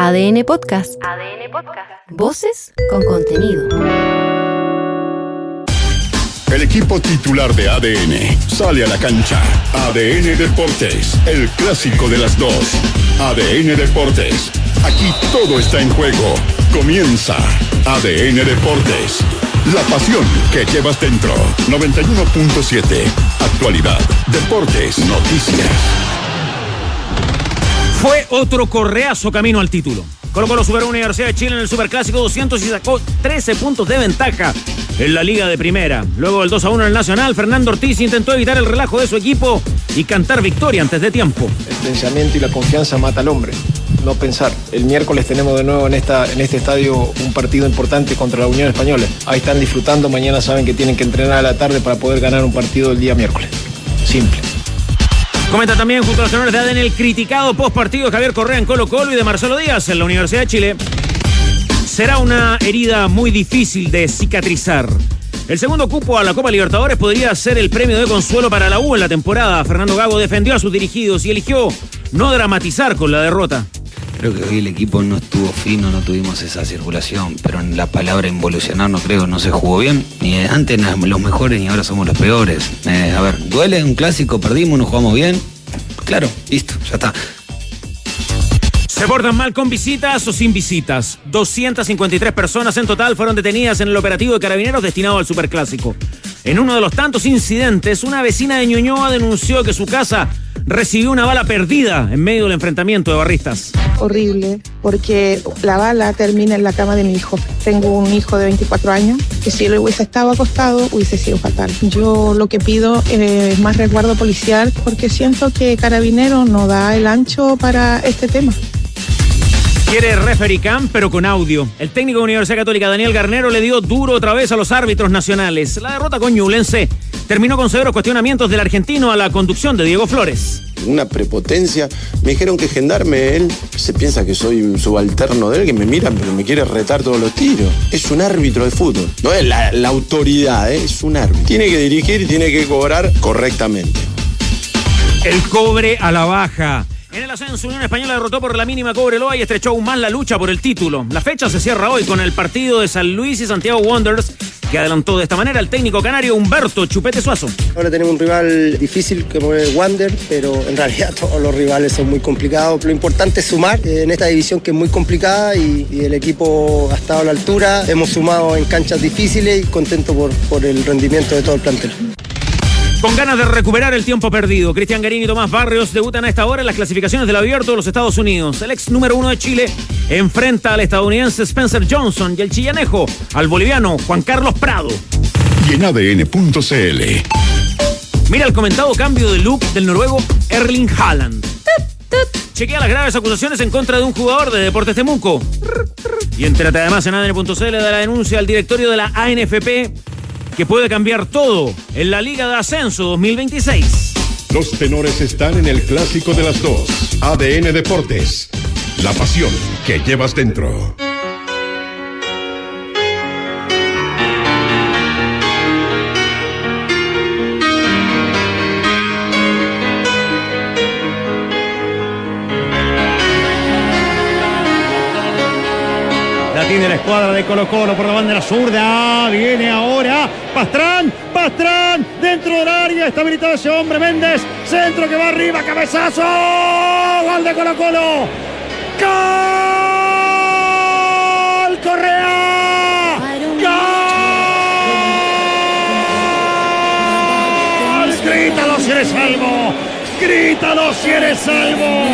ADN Podcast. Voces con contenido. El equipo titular de ADN sale a la cancha. ADN Deportes, el clásico de las dos. ADN Deportes, aquí todo está en juego. Comienza ADN Deportes, la pasión que llevas dentro. 91.7, actualidad, deportes, noticias. Fue otro correazo camino al título. Colo-Colo superó a Universidad de Chile en el Superclásico 200 y sacó 13 puntos de ventaja en la Liga de Primera. Luego del 2-1 en el Nacional, Fernando Ortiz intentó evitar el relajo de su equipo y cantar victoria antes de tiempo. El pensamiento y la confianza mata al hombre, no pensar. El miércoles tenemos de nuevo en este estadio un partido importante contra la Unión Española. Ahí están disfrutando, mañana saben que tienen que entrenar a la tarde para poder ganar un partido el día miércoles. Simple. Comenta también junto a los tenores de ADN el criticado postpartido Javier Correa en Colo-Colo y de Marcelo Díaz en la Universidad de Chile. Será una herida muy difícil de cicatrizar. El segundo cupo a la Copa Libertadores podría ser el premio de consuelo para la U en la temporada. Fernando Gago defendió a sus dirigidos y eligió no dramatizar con la derrota. Creo que hoy el equipo no estuvo fino, no tuvimos esa circulación, pero en la palabra involucionar no se jugó bien. Ni antes los mejores ni ahora somos los peores. A ver, duele un clásico, perdimos, no jugamos bien. Claro, listo, ya está. ¿Se portan mal con visitas o sin visitas? 253 personas en total fueron detenidas en el operativo de Carabineros destinado al Superclásico. En uno de los tantos incidentes, una vecina de Ñuñoa denunció que su casa recibió una bala perdida en medio del enfrentamiento de barristas. Horrible, porque la bala termina en la cama de mi hijo. Tengo un hijo de 24 años, que si él hubiese estado acostado, hubiese sido fatal. Yo lo que pido es más resguardo policial, porque siento que Carabineros no da el ancho para este tema. Quiere referee cam, pero con audio. El técnico de Universidad Católica, Daniel Garnero, le dio duro otra vez a los árbitros nacionales. La derrota con Ñublense terminó con severos cuestionamientos del argentino a la conducción de Diego Flores. Una prepotencia. Me dijeron que Gendarme, él se piensa que soy un subalterno de él, que me mira, pero me quiere retar todos los tiros. Es un árbitro de fútbol. No es la autoridad, es un árbitro. Tiene que dirigir y tiene que cobrar correctamente. El cobre a la baja. En el ascenso, Unión Española derrotó por la mínima Cobreloa y estrechó aún más la lucha por el título. La fecha se cierra hoy con el partido de San Luis y Santiago Wanderers, que adelantó de esta manera el técnico canario Humberto Chupete Suazo. Ahora tenemos un rival difícil como es Wander, pero en realidad todos los rivales son muy complicados. Lo importante es sumar en esta división que es muy complicada y el equipo ha estado a la altura. Hemos sumado en canchas difíciles y contento por el rendimiento de todo el plantel. Con ganas de recuperar el tiempo perdido, Cristian Garín y Tomás Barrios debutan a esta hora en las clasificaciones del Abierto de los Estados Unidos. El ex número 1 de Chile enfrenta al estadounidense Spencer Johnson y el chillanejo al boliviano Juan Carlos Prado. Y en ADN.cl. Mira el comentado cambio de look del noruego Erling Haaland. Chequea las graves acusaciones en contra de un jugador de Deportes Temuco. Y entérate además en ADN.cl de la denuncia al directorio de la ANFP, que puede cambiar todo en la Liga de Ascenso 2026. Los tenores están en el clásico de las dos. ADN Deportes, la pasión que llevas dentro. La tiene la escuadra de Colo-Colo por la bandera zurda. Viene ahora Pastrán, dentro del área, está habilitado ese hombre, Méndez, centro que va arriba, cabezazo, gol de Colo-Colo, gol, Correa, gol, grítalo si eres salvo. Grítalo si eres salvo,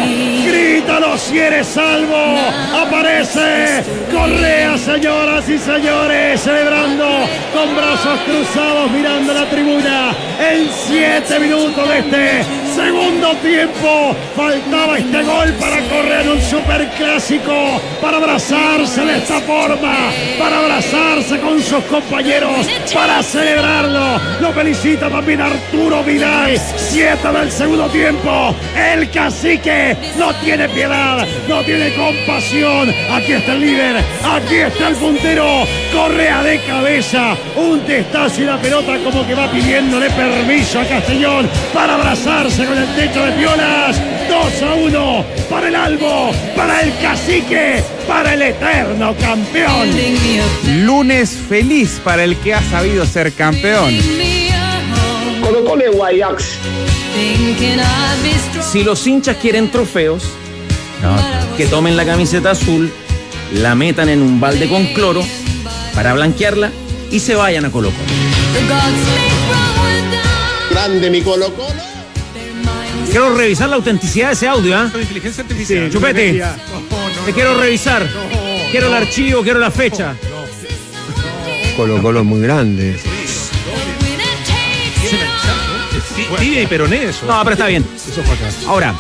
grítalo si eres salvo. Aparece Correa, señoras y señores, celebrando con brazos cruzados, mirando la tribuna. En 7 minutos de este segundo tiempo faltaba este gol para Correa en un superclásico, para abrazarse de esta forma, para abrazarse con sus compañeros, para celebrarlo. Lo felicita también Arturo Vidal. 7 del segundo tiempo, el cacique no tiene piedad, no tiene compasión. Aquí está el líder, aquí está el puntero, Correa de cabeza, un testazo y la pelota como que va pidiéndole permiso a Castellón para abrazarse con el techo de Piolas. 2-1 para para el Albo, para el Cacique, para el eterno campeón. Lunes feliz para el que ha sabido ser campeón. Colo-Colo es Guayax. Si los hinchas quieren trofeos, que tomen la camiseta azul, la metan en un balde con cloro para blanquearla y se vayan a Colo-Colo. Grande mi Colo-Colo. Quiero revisar la autenticidad de ese audio, ¿ah? Inteligencia artificial. Sí, Chupete, te quiero revisar. Quiero el archivo, quiero la fecha. Colo-Colo es muy grande. Tibia y peroné eso. No, pero está bien. Eso fue acá. Ahora,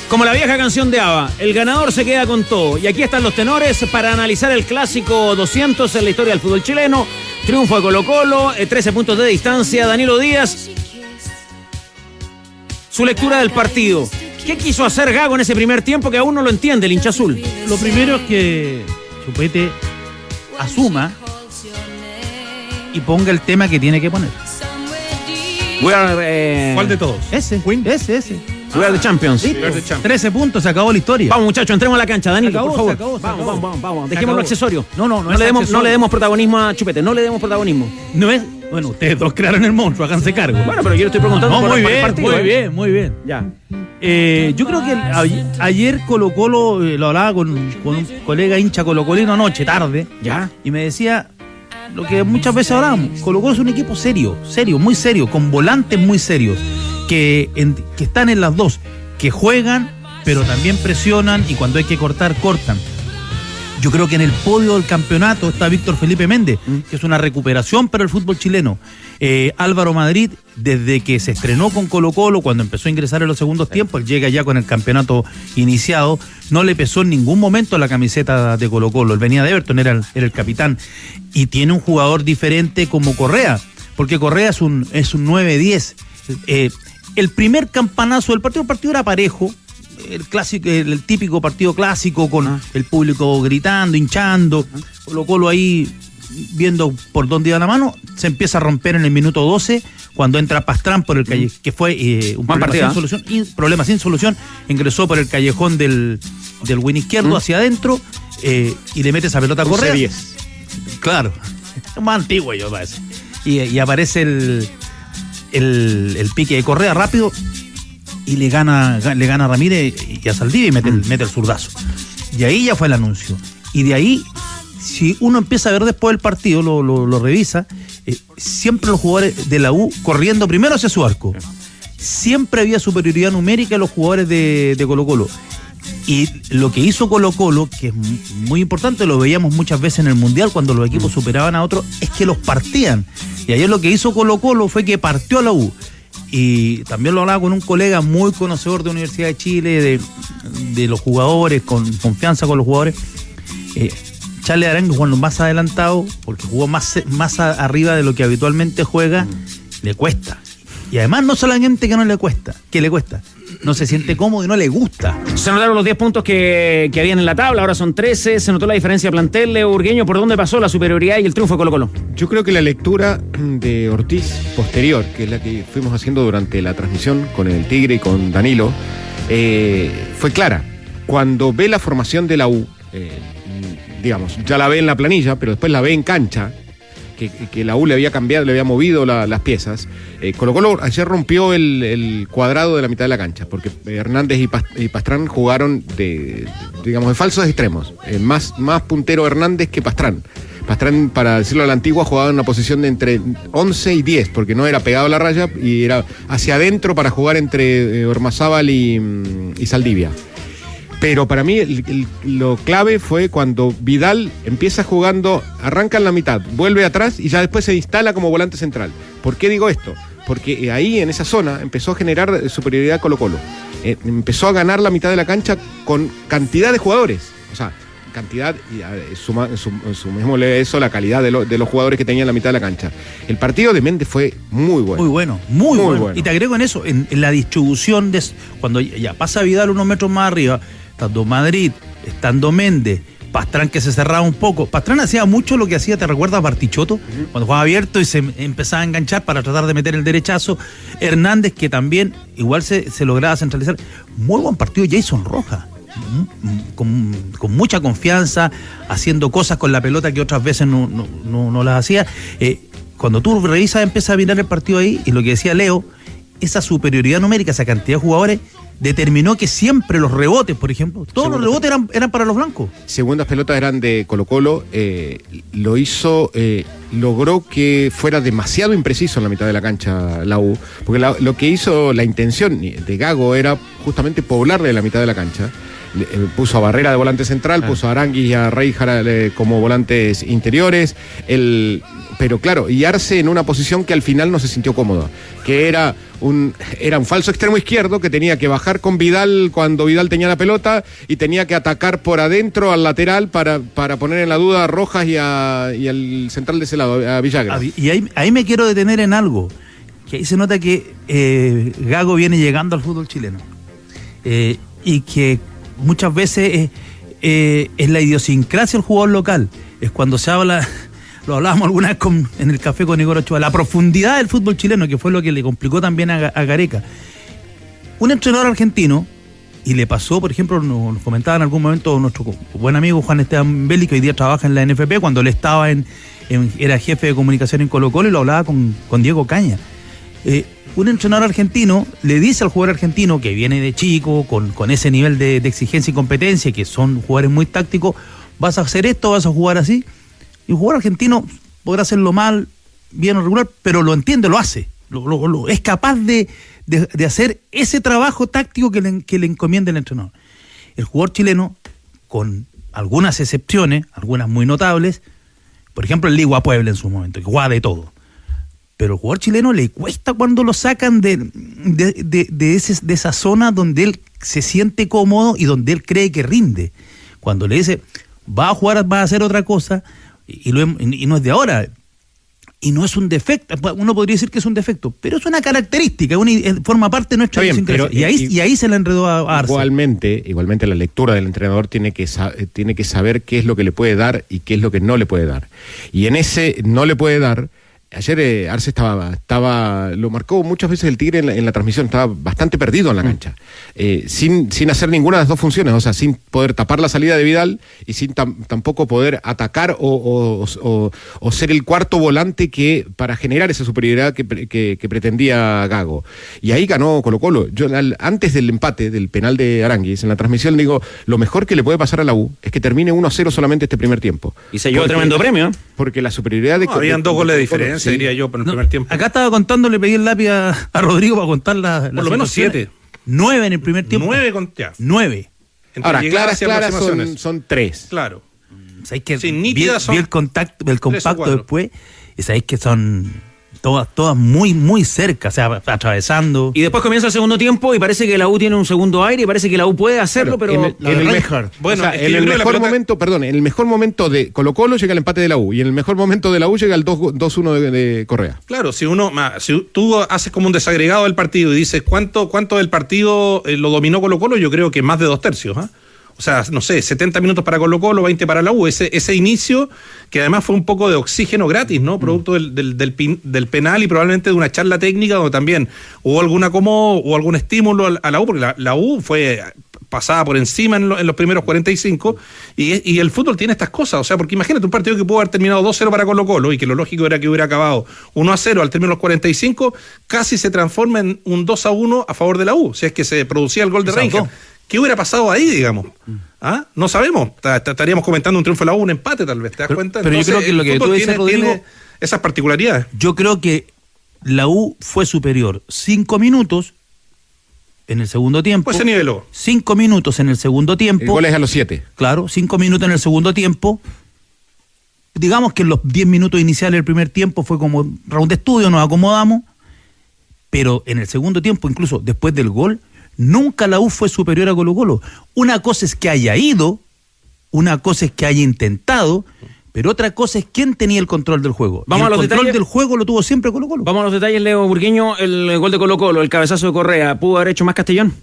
como la vieja canción de ABBA, el ganador se queda con todo. Y aquí están los tenores para analizar el clásico 200 en la historia del fútbol chileno. Triunfo de Colo-Colo, 13 puntos de distancia. Danilo Díaz, su lectura del partido. ¿Qué quiso hacer Gago en ese primer tiempo que aún no lo entiende el hincha azul? Lo primero es que Chupete asuma y ponga el tema que tiene que poner. ¿Cuál de todos? Ese. We are the champions. Sí, 13 puntos, se acabó la historia. Vamos, muchachos, entremos a la cancha, Danilo, por favor. Vamos. Dejemos lo accesorio. No le demos protagonismo a Chupete, no le demos protagonismo. No es. Bueno, ustedes dos crearon el monstruo, háganse cargo. Bueno, pero yo le estoy preguntando por el partido. Muy bien. Ya. Yo creo que ayer Colo-Colo, lo hablaba con un colega hincha colocolino anoche, tarde. Ya. Y me decía lo que muchas veces hablamos. Colo-Colo es un equipo serio, muy serio, con volantes muy serios, que están en las dos, que juegan, pero también presionan y cuando hay que cortar, cortan. Yo creo que en el podio del campeonato está Víctor Felipe Méndez, que es una recuperación para el fútbol chileno. Álvaro Madrid, desde que se estrenó con Colo-Colo, cuando empezó a ingresar en los segundos tiempos, él llega ya con el campeonato iniciado, no le pesó en ningún momento la camiseta de Colo-Colo. Él venía de Everton, era el capitán. Y tiene un jugador diferente como Correa, porque Correa es un 9-10. El primer campanazo del partido, el partido era parejo, el clásico, el típico partido clásico con el público gritando, hinchando, Colo-Colo ahí viendo por dónde iba la mano, se empieza a romper en el minuto 12 cuando entra Pastrán por el callejón, que fue un problema sin solución, ingresó por el callejón del win izquierdo hacia adentro y le mete esa pelota a Correa. 10. Claro, es más antiguo yo parece. Y aparece el pique de Correa rápido y le gana a Ramírez y a Saldivia y mete el zurdazo. Y ahí ya fue el anuncio. Y de ahí, si uno empieza a ver después del partido, lo revisa, siempre los jugadores de la U corriendo primero hacia su arco. Siempre había superioridad numérica en los jugadores de Colo-Colo. Y lo que hizo Colo-Colo, que es muy importante, lo veíamos muchas veces en el Mundial cuando los equipos superaban a otros, es que los partían. Y ayer lo que hizo Colo-Colo fue que partió a la U. Y también lo hablaba con un colega muy conocedor de Universidad de Chile, de los jugadores, con confianza con los jugadores. Charles Arango jugando más adelantado, porque jugó más arriba de lo que habitualmente juega, le cuesta. Y además no solamente que no le cuesta, que le cuesta. No se siente cómodo y no le gusta. Se notaron los 10 puntos que habían en la tabla, ahora son 13. Se notó la diferencia de plantel. Leo Urgueño, ¿por dónde pasó la superioridad y el triunfo de Colo-Colo? Yo creo que la lectura de Ortiz posterior, que es la que fuimos haciendo durante la transmisión con el Tigre y con Danilo, fue clara. Cuando ve la formación de la U, digamos, ya la ve en la planilla, pero después la ve en cancha, que la U le había cambiado, le había movido las piezas. Colo-Colo ayer rompió el cuadrado de la mitad de la cancha, porque Hernández y Pastrán jugaron de falsos extremos. Más puntero Hernández que Pastrán. Pastrán, para decirlo a la antigua, jugaba en una posición de entre 11 y 10, porque no era pegado a la raya y era hacia adentro para jugar entre Ormazábal y Saldivia. Pero para mí lo clave fue cuando Vidal empieza jugando, arranca en la mitad, vuelve atrás y ya después se instala como volante central. ¿Por qué digo esto? Porque ahí en esa zona empezó a generar superioridad Colo-Colo. Empezó a ganar la mitad de la cancha con cantidad de jugadores. O sea, cantidad y sumémosle eso la calidad de los jugadores que tenían la mitad de la cancha. El partido de Méndez fue muy bueno. Muy bueno. Y te agrego en eso, en la distribución, cuando ya pasa Vidal unos metros más arriba, estando Madrid, estando Méndez, Pastrán que se cerraba un poco. Pastrán hacía mucho lo que hacía, ¿te recuerdas? Bartichotto, cuando jugaba abierto y se empezaba a enganchar para tratar de meter el derechazo. Hernández, que también igual se lograba centralizar. Muy buen partido Jason Rojas, con mucha confianza, haciendo cosas con la pelota que otras veces no las hacía. Cuando tú revisas, empiezas a mirar el partido ahí, y lo que decía Leo, esa superioridad numérica, esa cantidad de jugadores, determinó que siempre los rebotes, por ejemplo, todos los rebotes eran para los blancos. Segundas pelotas eran de Colo-Colo, logró que fuera demasiado impreciso en la mitad de la cancha la U, porque lo que hizo, la intención de Gago era justamente poblarle la mitad de la cancha. Puso a Barrera de volante central, puso a Aranguis y a Reijara como volantes interiores, pero claro, y Arce en una posición que al final no se sintió cómoda, que era un falso extremo izquierdo que tenía que bajar con Vidal cuando Vidal tenía la pelota y tenía que atacar por adentro al lateral para poner en la duda a Rojas y al central de ese lado, a Villagra. Y ahí me quiero detener en algo, que ahí se nota que Gago viene llegando al fútbol chileno, y que muchas veces es la idiosincrasia del jugador local. Es cuando se habla, lo hablábamos alguna vez en el café con Igor Ochoa, la profundidad del fútbol chileno, que fue lo que le complicó también a Gareca. Un entrenador argentino, y le pasó, por ejemplo, nos comentaba en algún momento nuestro buen amigo Juan Esteban Belli, que hoy día trabaja en la NFP, cuando él estaba era jefe de comunicación en Colo-Colo, y lo hablaba con Diego Caña. Un entrenador argentino le dice al jugador argentino que viene de chico, con ese nivel de exigencia y competencia, que son jugadores muy tácticos, vas a hacer esto, vas a jugar así. Y un jugador argentino podrá hacerlo mal, bien o regular, pero lo entiende, lo hace. Es capaz de hacer ese trabajo táctico que le encomienda el entrenador. El jugador chileno, con algunas excepciones, algunas muy notables, por ejemplo el Ligua Puebla en su momento, que jugaba de todo. Pero al jugador chileno le cuesta cuando lo sacan de esa zona donde él se siente cómodo y donde él cree que rinde. Cuando le dice, va a jugar, va a hacer otra cosa, y no es de ahora, y no es un defecto. Uno podría decir que es un defecto, pero es una característica, forma parte de nuestra idiosincrasia. Y ahí se la enredó a Arce. Igualmente la lectura del entrenador tiene que saber qué es lo que le puede dar y qué es lo que no le puede dar. Y en ese no le puede dar. Ayer Arce lo marcó muchas veces el Tigre en la transmisión, estaba bastante perdido en la cancha, sin hacer ninguna de las dos funciones, o sea, sin poder tapar la salida de Vidal y sin tampoco poder atacar o ser el cuarto volante para generar esa superioridad que pretendía Gago. Y ahí ganó Colo-Colo. Yo antes del empate, del penal de Aranguis, en la transmisión digo, lo mejor que le puede pasar a la U es que termine 1-0 solamente este primer tiempo. Y se llevó tremendo premio. Porque la superioridad habían 2 goles de diferencia. Sí. Diría yo, por el primer tiempo. Acá estaba contando, le pedí el lápiz a Rodrigo para contar por lo menos 7. 9 en el primer tiempo. 9 con ya. 9. Ahora, claras son 3. Claro. ¿Sabéis que vi el compacto después? Y sabéis que son todas muy, muy cerca, o sea, atravesando. Y después comienza el segundo tiempo y parece que la U tiene un segundo aire y parece que la U puede hacerlo, pero en el mejor momento de Colo-Colo llega el empate de la U y en el mejor momento de la U llega el 2-1 de Correa. Claro, si tú haces como un desagregado del partido y dices cuánto del partido lo dominó Colo-Colo, yo creo que más de 2/3, ¿eh? O sea, no sé, 70 minutos para Colo-Colo, 20 para la U. Ese inicio, que además fue un poco de oxígeno gratis, ¿no? Producto del penal y probablemente de una charla técnica donde también hubo algún acomodo o algún estímulo a la U, porque la U fue pasada por encima en los primeros 45 y el fútbol tiene estas cosas, o sea, porque imagínate un partido que pudo haber terminado 2-0 para Colo-Colo y que lo lógico era que hubiera acabado 1-0 al término de los 45, casi se transforma en un 2-1 a favor de la U, si es que se producía el gol de Reinhardt. ¿Qué hubiera pasado ahí, digamos? No sabemos. Estaríamos comentando un triunfo de la U, un empate tal vez, ¿te das cuenta? Pero entonces, yo creo que lo que tú dices, Rodrigo, tiene esas particularidades. Yo creo que la U fue superior 5 minutos en el segundo tiempo. Pues se niveló. 5 minutos en el segundo tiempo. El gol es a los 7. Claro, 5 minutos en el segundo tiempo. Digamos que en los 10 minutos iniciales del primer tiempo fue como round de estudio, nos acomodamos. Pero en el segundo tiempo, incluso después del gol, nunca la U fue superior a Colo-Colo. Una cosa es que haya ido, una cosa es que haya intentado, pero otra cosa es quién tenía el control del juego. Vamos a los control detalles del juego lo tuvo siempre Colo-Colo. Vamos a los detalles, Leo Burgueño. El gol de Colo-Colo, el cabezazo de Correa, ¿pudo haber hecho más Castellón?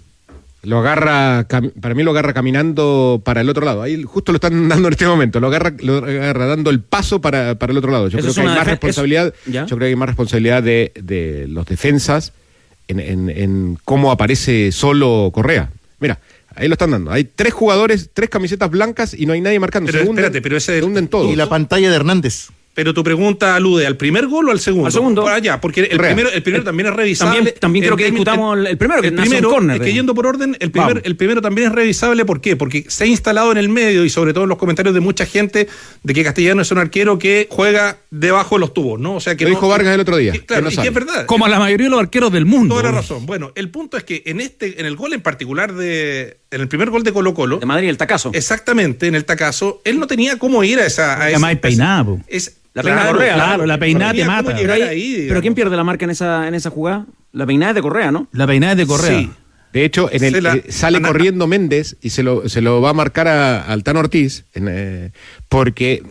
Para mí lo agarra caminando para el otro lado. Ahí justo lo están dando en este momento. Lo agarra dando el paso para el otro lado. Yo creo que hay más responsabilidad. Yo creo que hay más responsabilidad de los defensas en cómo aparece solo Correa. Mira, ahí lo están dando. Hay 3 jugadores, 3 camisetas blancas y no hay nadie marcando. Pero espérate, pero ese se hunden todos. Y la pantalla de Hernández. Pero tu pregunta alude al primer gol o al segundo. Al segundo. Por allá, porque el primero también es revisable. También creo que discutamos el primero, que nace un córner. Es que yendo por orden, el primero también es revisable. ¿Por qué? Porque se ha instalado en el medio, y sobre todo en los comentarios de mucha gente, de que Castellanos es un arquero que juega debajo de los tubos, ¿no? O sea que lo dijo Vargas el otro día. Claro, y que es verdad. Como la mayoría de los arqueros del mundo. Toda la razón. Bueno, el punto es que en el gol en particular en el primer gol de Colo-Colo. De Madrid, el tacazo. Exactamente, en el tacazo, él no tenía cómo ir a esa. Además es peinado. La peinada de Correa. Claro, la peinada te mata. Pero ¿quién pierde la marca en esa jugada? La peinada es de Correa, ¿no? La peinada es de Correa. Sí. De hecho, sale corriendo Méndez y se lo va a marcar al Tano Ortiz, porque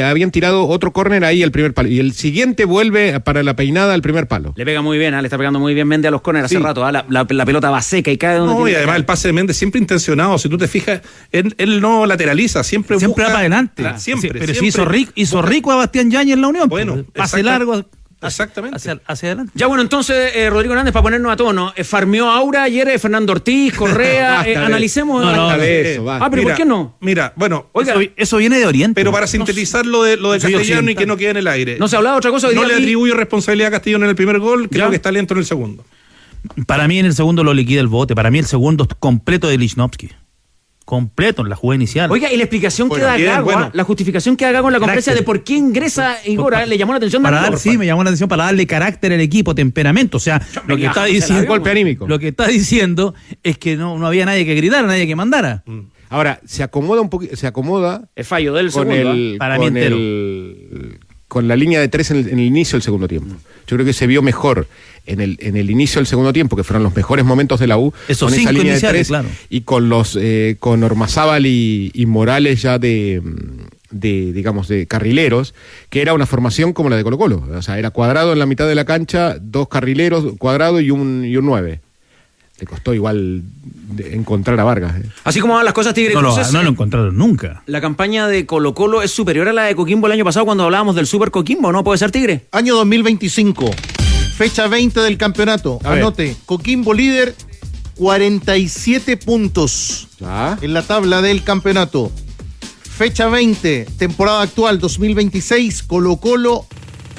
habían tirado otro córner ahí al primer palo, y el siguiente vuelve para la peinada al primer palo. Le pega muy bien, le está pegando muy bien Méndez a los córneres hace rato. La pelota va seca y cae donde tiene y además el pase de Méndez siempre intencionado. Si tú te fijas, él no lateraliza, siempre va para adelante. Pero si hizo rico a Bastián Yáñez en la Unión. Bueno, pase largo. Exactamente. Hacia adelante. Ya bueno, entonces, Rodrigo Hernández, para ponernos a tono, farmeó Aura ayer, Fernando Ortiz, Correa, analicemos. Pero ¿por qué no? Mira, bueno, oiga, eso viene de Oriente. Pero para sintetizar lo de Castellano y que no quede en el aire. No se ha hablado de otra cosa. No le atribuyo responsabilidad a Castellano en el primer gol, creo que está lento en el segundo. Para mí en el segundo lo liquida el bote, para mí el segundo es completo de Lichnowsky. Completo en la jugada inicial. Oiga, y la explicación que da Gago, la justificación que da Gago en la conferencia de por qué ingresa Igor, le llamó la atención. Me llamó la atención para darle carácter al equipo, temperamento. O sea, lo que está diciendo, golpe anímico. Lo que está diciendo es que no había nadie que gritara, nadie que mandara. Ahora, se acomoda un poquito, el fallo del segundo. Para mí entero. Con la línea de 3 en el inicio del segundo tiempo. Yo creo que se vio mejor en el inicio del segundo tiempo, que fueron los mejores momentos de la U, con esa línea de 3, claro. Y con Ormazábal y Morales ya de carrileros, que era una formación como la de Colo-Colo. O sea, era Cuadrado en la mitad de la cancha, 2 carrileros, Cuadrado y un 9. Le costó igual encontrar a Vargas. Así como van las cosas, Tigre. No lo encontraron nunca. La campaña de Colo-Colo es superior a la de Coquimbo el año pasado cuando hablábamos del Super Coquimbo, ¿no? ¿Puede ser, Tigre? Año 2025, fecha 20 del campeonato. Anote, Coquimbo líder, 47 puntos en la tabla del campeonato. Fecha 20, temporada actual 2026, Colo-Colo,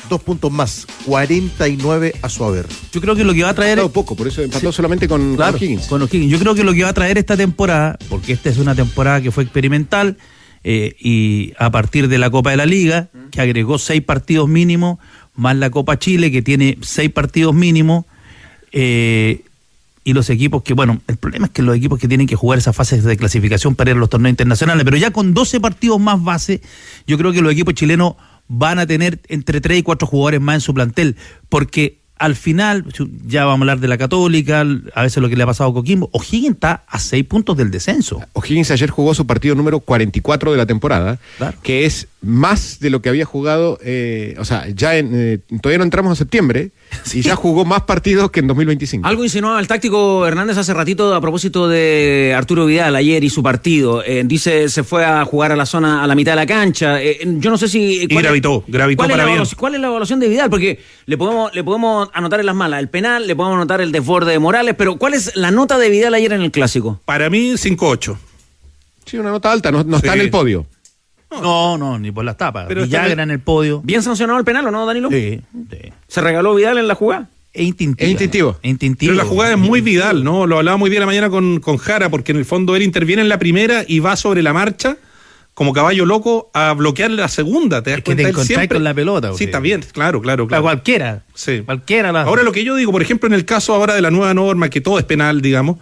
2 puntos más, 49 a su haber. Yo creo que lo que va a traer... poco, por eso empató solamente con O'Higgins. Con O'Higgins. Yo creo que lo que va a traer esta temporada, porque esta es una temporada que fue experimental, y a partir de la Copa de la Liga, que agregó 6 partidos mínimos, más la Copa Chile, que tiene 6 partidos mínimos, y los equipos que, el problema es que los equipos que tienen que jugar esas fases de clasificación para ir a los torneos internacionales, pero ya con 12 partidos más base, yo creo que los equipos chilenos van a tener entre 3 y 4 jugadores más en su plantel, porque al final, ya vamos a hablar de la Católica, a veces lo que le ha pasado a Coquimbo, O'Higgins está a 6 puntos del descenso. O'Higgins ayer jugó su partido número 44 de la temporada, que es más de lo que había jugado, todavía no entramos en septiembre, y ya jugó más partidos que en 2025. Algo insinuaba el táctico Hernández hace ratito a propósito de Arturo Vidal ayer y su partido. Dice se fue a jugar a la mitad de la cancha. Yo no sé si... gravitó para bien. ¿Cuál es la evaluación de Vidal? Porque le podemos anotar en las malas el penal, le podemos anotar el desborde de Morales, pero ¿cuál es la nota de Vidal ayer en el Clásico? Para mí, 5-8. Sí, una nota alta, no está en el podio. No, ni por las tapas. Pero Villagra en el podio. ¿Bien sancionado el penal o no, Danilo? Sí. ¿Se regaló Vidal en la jugada? Es instintivo. Pero la jugada es muy Vidal, ¿no? Lo hablaba muy bien la mañana con Jara, porque en el fondo él interviene en la primera y va sobre la marcha como caballo loco a bloquear la segunda. ¿Te das cuenta? Que te encontrás con la pelota. Sí, está bien, claro. Para cualquiera. Sí. Cualquiera. Ahora lo que yo digo, por ejemplo, en el caso ahora de la nueva norma, que todo es penal, digamos,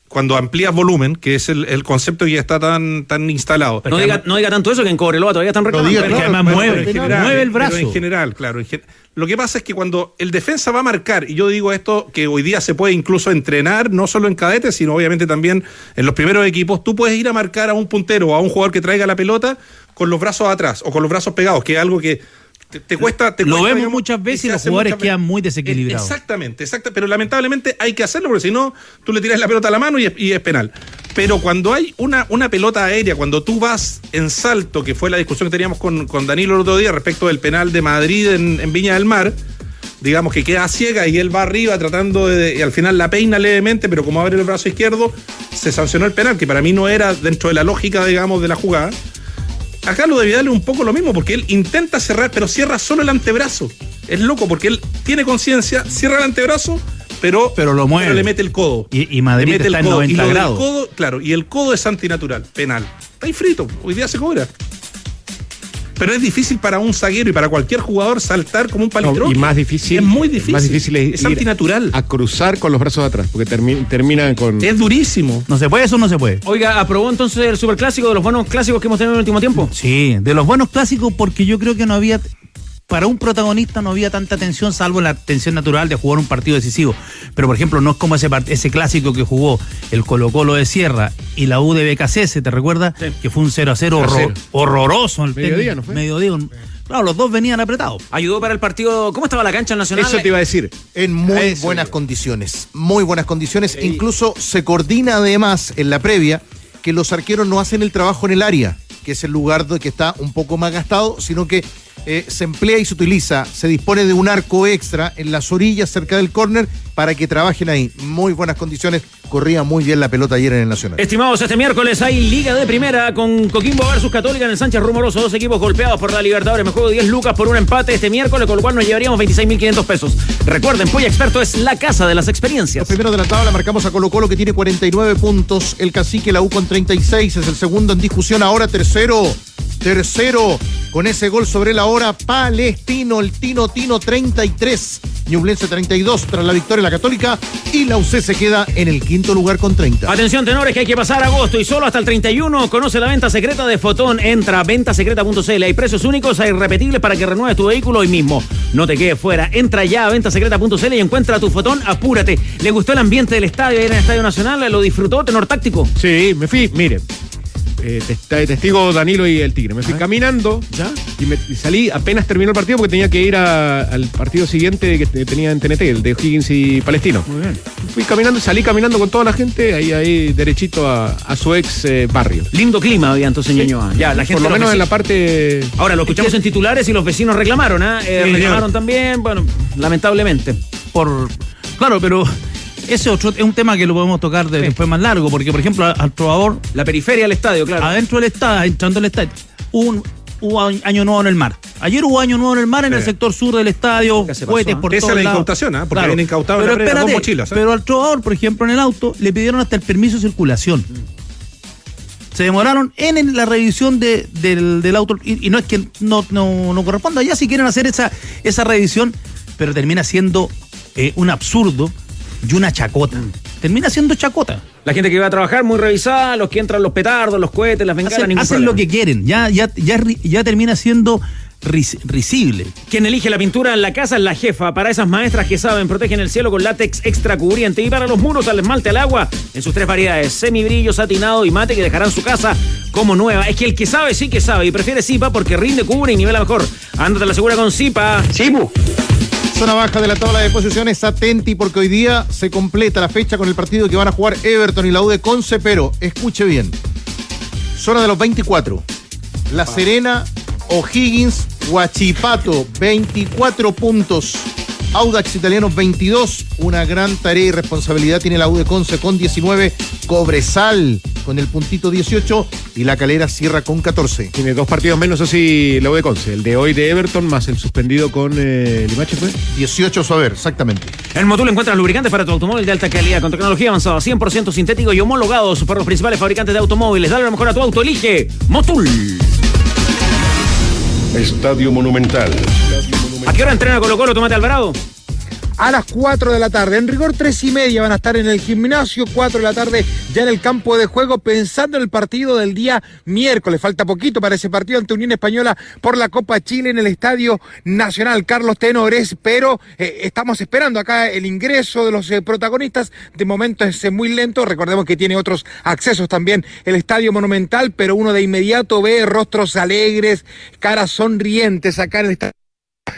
cuando amplías volumen, que es el concepto que ya está tan instalado. No diga tanto eso, que en Cobreloa todavía están reclamando. Porque además mueve el brazo. Pero en general, claro. Lo que pasa es que cuando el defensa va a marcar, y yo digo esto, que hoy día se puede incluso entrenar, no solo en cadetes, sino obviamente también en los primeros equipos, tú puedes ir a marcar a un puntero o a un jugador que traiga la pelota con los brazos atrás o con los brazos pegados, que es algo que te cuesta. Lo vemos digamos, muchas veces y los jugadores quedan muy desequilibrados. Exactamente, pero lamentablemente hay que hacerlo, porque si no, tú le tiras la pelota a la mano y es penal. Pero cuando hay una pelota aérea, cuando tú vas en salto, que fue la discusión que teníamos con Danilo el otro día respecto del penal de Madrid en Viña del Mar, digamos que queda ciega y él va arriba tratando y al final la peina levemente, pero como abre el brazo izquierdo, se sancionó el penal, que para mí no era dentro de la lógica, digamos, de la jugada. Acá lo de Vidal es un poco lo mismo, porque él intenta cerrar, pero cierra solo el antebrazo. Es loco, porque él tiene conciencia, cierra el antebrazo, pero lo mueve. Pero le mete el codo. Y Madrid está en 90 grados. Codo, claro, y el codo es antinatural, penal. Está ahí frito, hoy día se cobra. Pero es difícil para un zaguero y para cualquier jugador saltar como un palitroque. Y más difícil. Es muy difícil. Más difícil es antinatural. A cruzar con los brazos atrás, porque termina con. Es durísimo. ¿No se puede eso o no se puede? Oiga, ¿aprobó entonces el superclásico de los buenos clásicos que hemos tenido en el último tiempo? Sí, de los buenos clásicos, porque yo creo que no había. Para un protagonista no había tanta tensión, salvo la tensión natural de jugar un partido decisivo. Pero, por ejemplo, no es como ese clásico que jugó el Colo-Colo de Sierra y la U de BKC, ¿te recuerdas? Sí. Que fue un 0-0 horroroso. El mediodía, ¿no fue? Mediodía. Claro, los dos venían apretados. Ayudó para el partido. ¿Cómo estaba la cancha Nacional? Eso te iba a decir. En muy buenas condiciones. Muy buenas condiciones. Incluso se coordina además en la previa que los arqueros no hacen el trabajo en el área, que es el lugar que está un poco más gastado, sino que se emplea y se utiliza, se dispone de un arco extra en las orillas cerca del córner para que trabajen ahí. Muy buenas condiciones, corría muy bien la pelota ayer en el Nacional. Estimados, este miércoles hay Liga de Primera con Coquimbo versus Católica en el Sánchez Rumoroso, dos equipos golpeados por la Libertadores. Me juego 10 lucas por un empate este miércoles, con lo cual nos llevaríamos 26.500 pesos. Recuerden, Polla Experto es la casa de las experiencias. Los primeros de la tabla marcamos a Colo-Colo, que tiene 49 puntos, el Cacique, la U con 36, es el segundo en discusión, ahora tercero, con ese gol sobre la hora, Palestino, el Tino 33, Ñublense 32, tras la victoria de la Católica, y la UC se queda en el quinto lugar con 30. Atención, tenores, que hay que pasar agosto y solo hasta el 31. Conoce la venta secreta de Fotón. Entra a ventasecreta.cl. Hay precios únicos, hay irrepetibles para que renueves tu vehículo hoy mismo. No te quedes fuera. Entra ya a ventasecreta.cl y encuentra tu Fotón. Apúrate. ¿Le gustó el ambiente del estadio ayer en el Estadio Nacional? ¿Lo disfrutó, tenor táctico? Sí, me fui, mire. Testigo Danilo y el Tigre. Me fui caminando. ¿Ya? Y salí, apenas terminó el partido, porque tenía que ir al partido siguiente que tenía en TNT, el de O'Higgins y Palestino. Muy bien. Fui caminando, salí caminando con toda la gente, ahí derechito a su ex barrio. Lindo clima había entonces, Ñuñoa. Ya, la gente. Por lo menos en la parte. Ahora, lo escuchamos en titulares y los vecinos reclamaron, reclamaron también, bueno, lamentablemente. Claro, pero. Ese otro es un tema que lo podemos tocar después más largo, porque, por ejemplo, al Trovador. La periferia del estadio, claro. Adentro del estadio, entrando al estadio, hubo Año Nuevo en el mar. Ayer hubo Año Nuevo en el mar en el sector sur del estadio, cohetes por todos lados. Esa es la incautación, porque habían incautado pero en la dos mochilas. Pero al Trovador, por ejemplo, en el auto, le pidieron hasta el permiso de circulación. Se demoraron en la revisión del auto, y no es que no corresponda, ya si quieren hacer esa revisión, pero termina siendo un absurdo y una chacota. Termina siendo chacota. La gente que va a trabajar muy revisada, los que entran los petardos, los cohetes, las bengalas, hacen lo que quieren. Ya termina siendo risible. Quien elige la pintura en la casa es la jefa. Para esas maestras que saben, protegen el cielo con látex extra cubriente. Y para los muros, al esmalte, al agua, en sus tres variedades: semibrillo, satinado y mate, que dejarán su casa como nueva. Es que el que sabe, sí que sabe. Y prefiere Zipa porque rinde, cubre y nivela mejor. Ándate a la segura con Zipa. ¡Zipu! Zona baja de la tabla de posiciones, atenti, porque hoy día se completa la fecha con el partido que van a jugar Everton y la U de Conce, pero escuche bien. Zona de los 24. La Serena, O'Higgins, Huachipato, 24 puntos. Audax Italianos, 22. Una gran tarea y responsabilidad tiene la U de Conce con 19. Cobresal con el puntito 18. Y La Calera cierra con 14. Tiene 2 partidos menos, así la U de Conce. El de hoy de Everton más el suspendido con Limache, ¿fue? 18 Sober, exactamente. En Motul encuentras lubricantes para tu automóvil de alta calidad con tecnología avanzada, 100% sintético y homologados por los principales fabricantes de automóviles. Dale lo mejor a tu auto, elige Motul. Estadio Monumental. ¿A qué hora entrena Colo-Colo, Tomate Alvarado? A las 4 de la tarde. En rigor 3:30 van a estar en el gimnasio, 4 de la tarde ya en el campo de juego, pensando en el partido del día miércoles. Falta poquito para ese partido ante Unión Española por la Copa Chile en el Estadio Nacional Carlos Tenores, pero estamos esperando acá el ingreso de los protagonistas. De momento es muy lento, recordemos que tiene otros accesos también el Estadio Monumental, pero uno de inmediato ve rostros alegres, caras sonrientes acá en el estadio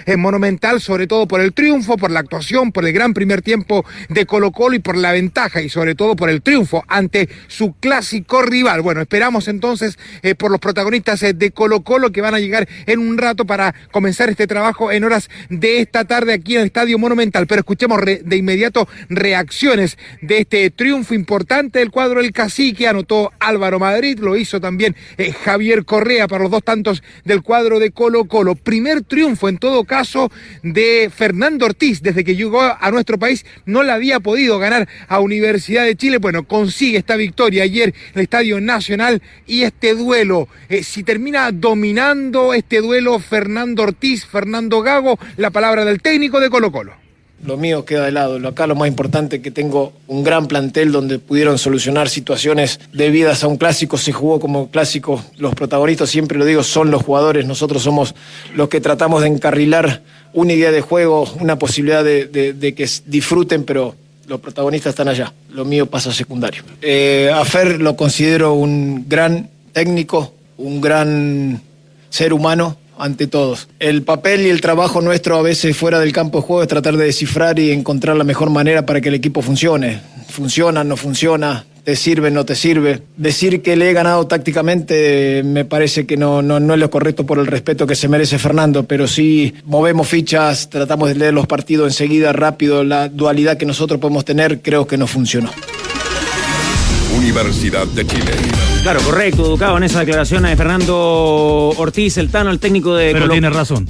en Monumental, sobre todo por el triunfo, por la actuación, por el gran primer tiempo de Colo-Colo y por la ventaja y sobre todo por el triunfo ante su clásico rival. Bueno, esperamos entonces por los protagonistas de Colo-Colo que van a llegar en un rato para comenzar este trabajo en horas de esta tarde aquí en el Estadio Monumental. Pero escuchemos de inmediato reacciones de este triunfo importante del cuadro del Cacique. Anotó Álvaro Madrid, lo hizo también Javier Correa para los 2 tantos del cuadro de Colo-Colo. Primer triunfo en todo caso de Fernando Ortiz, desde que llegó a nuestro país no la había podido ganar a Universidad de Chile. Bueno, consigue esta victoria ayer en el Estadio Nacional y este duelo, si termina dominando este duelo Fernando Ortiz, Fernando Gago, la palabra del técnico de Colo-Colo. Lo mío queda de lado. Acá lo más importante es que tengo un gran plantel donde pudieron solucionar situaciones debidas a un clásico. Se jugó como clásico. Los protagonistas, siempre lo digo, son los jugadores. Nosotros somos los que tratamos de encarrilar una idea de juego, una posibilidad de que disfruten, pero los protagonistas están allá. Lo mío pasa a secundario. A Fer lo considero un gran técnico, un gran ser humano. Ante todos. El papel y el trabajo nuestro a veces fuera del campo de juego es tratar de descifrar y encontrar la mejor manera para que el equipo funcione. Funciona, no funciona, te sirve, no te sirve. Decir que le he ganado tácticamente me parece que no es lo correcto por el respeto que se merece Fernando, pero sí movemos fichas, tratamos de leer los partidos enseguida, rápido, la dualidad que nosotros podemos tener, creo que no funcionó. Universidad de Chile. Claro, correcto, educado en esa declaración de Fernando Ortiz, el Tano, el técnico de Pero Colo. tiene razón.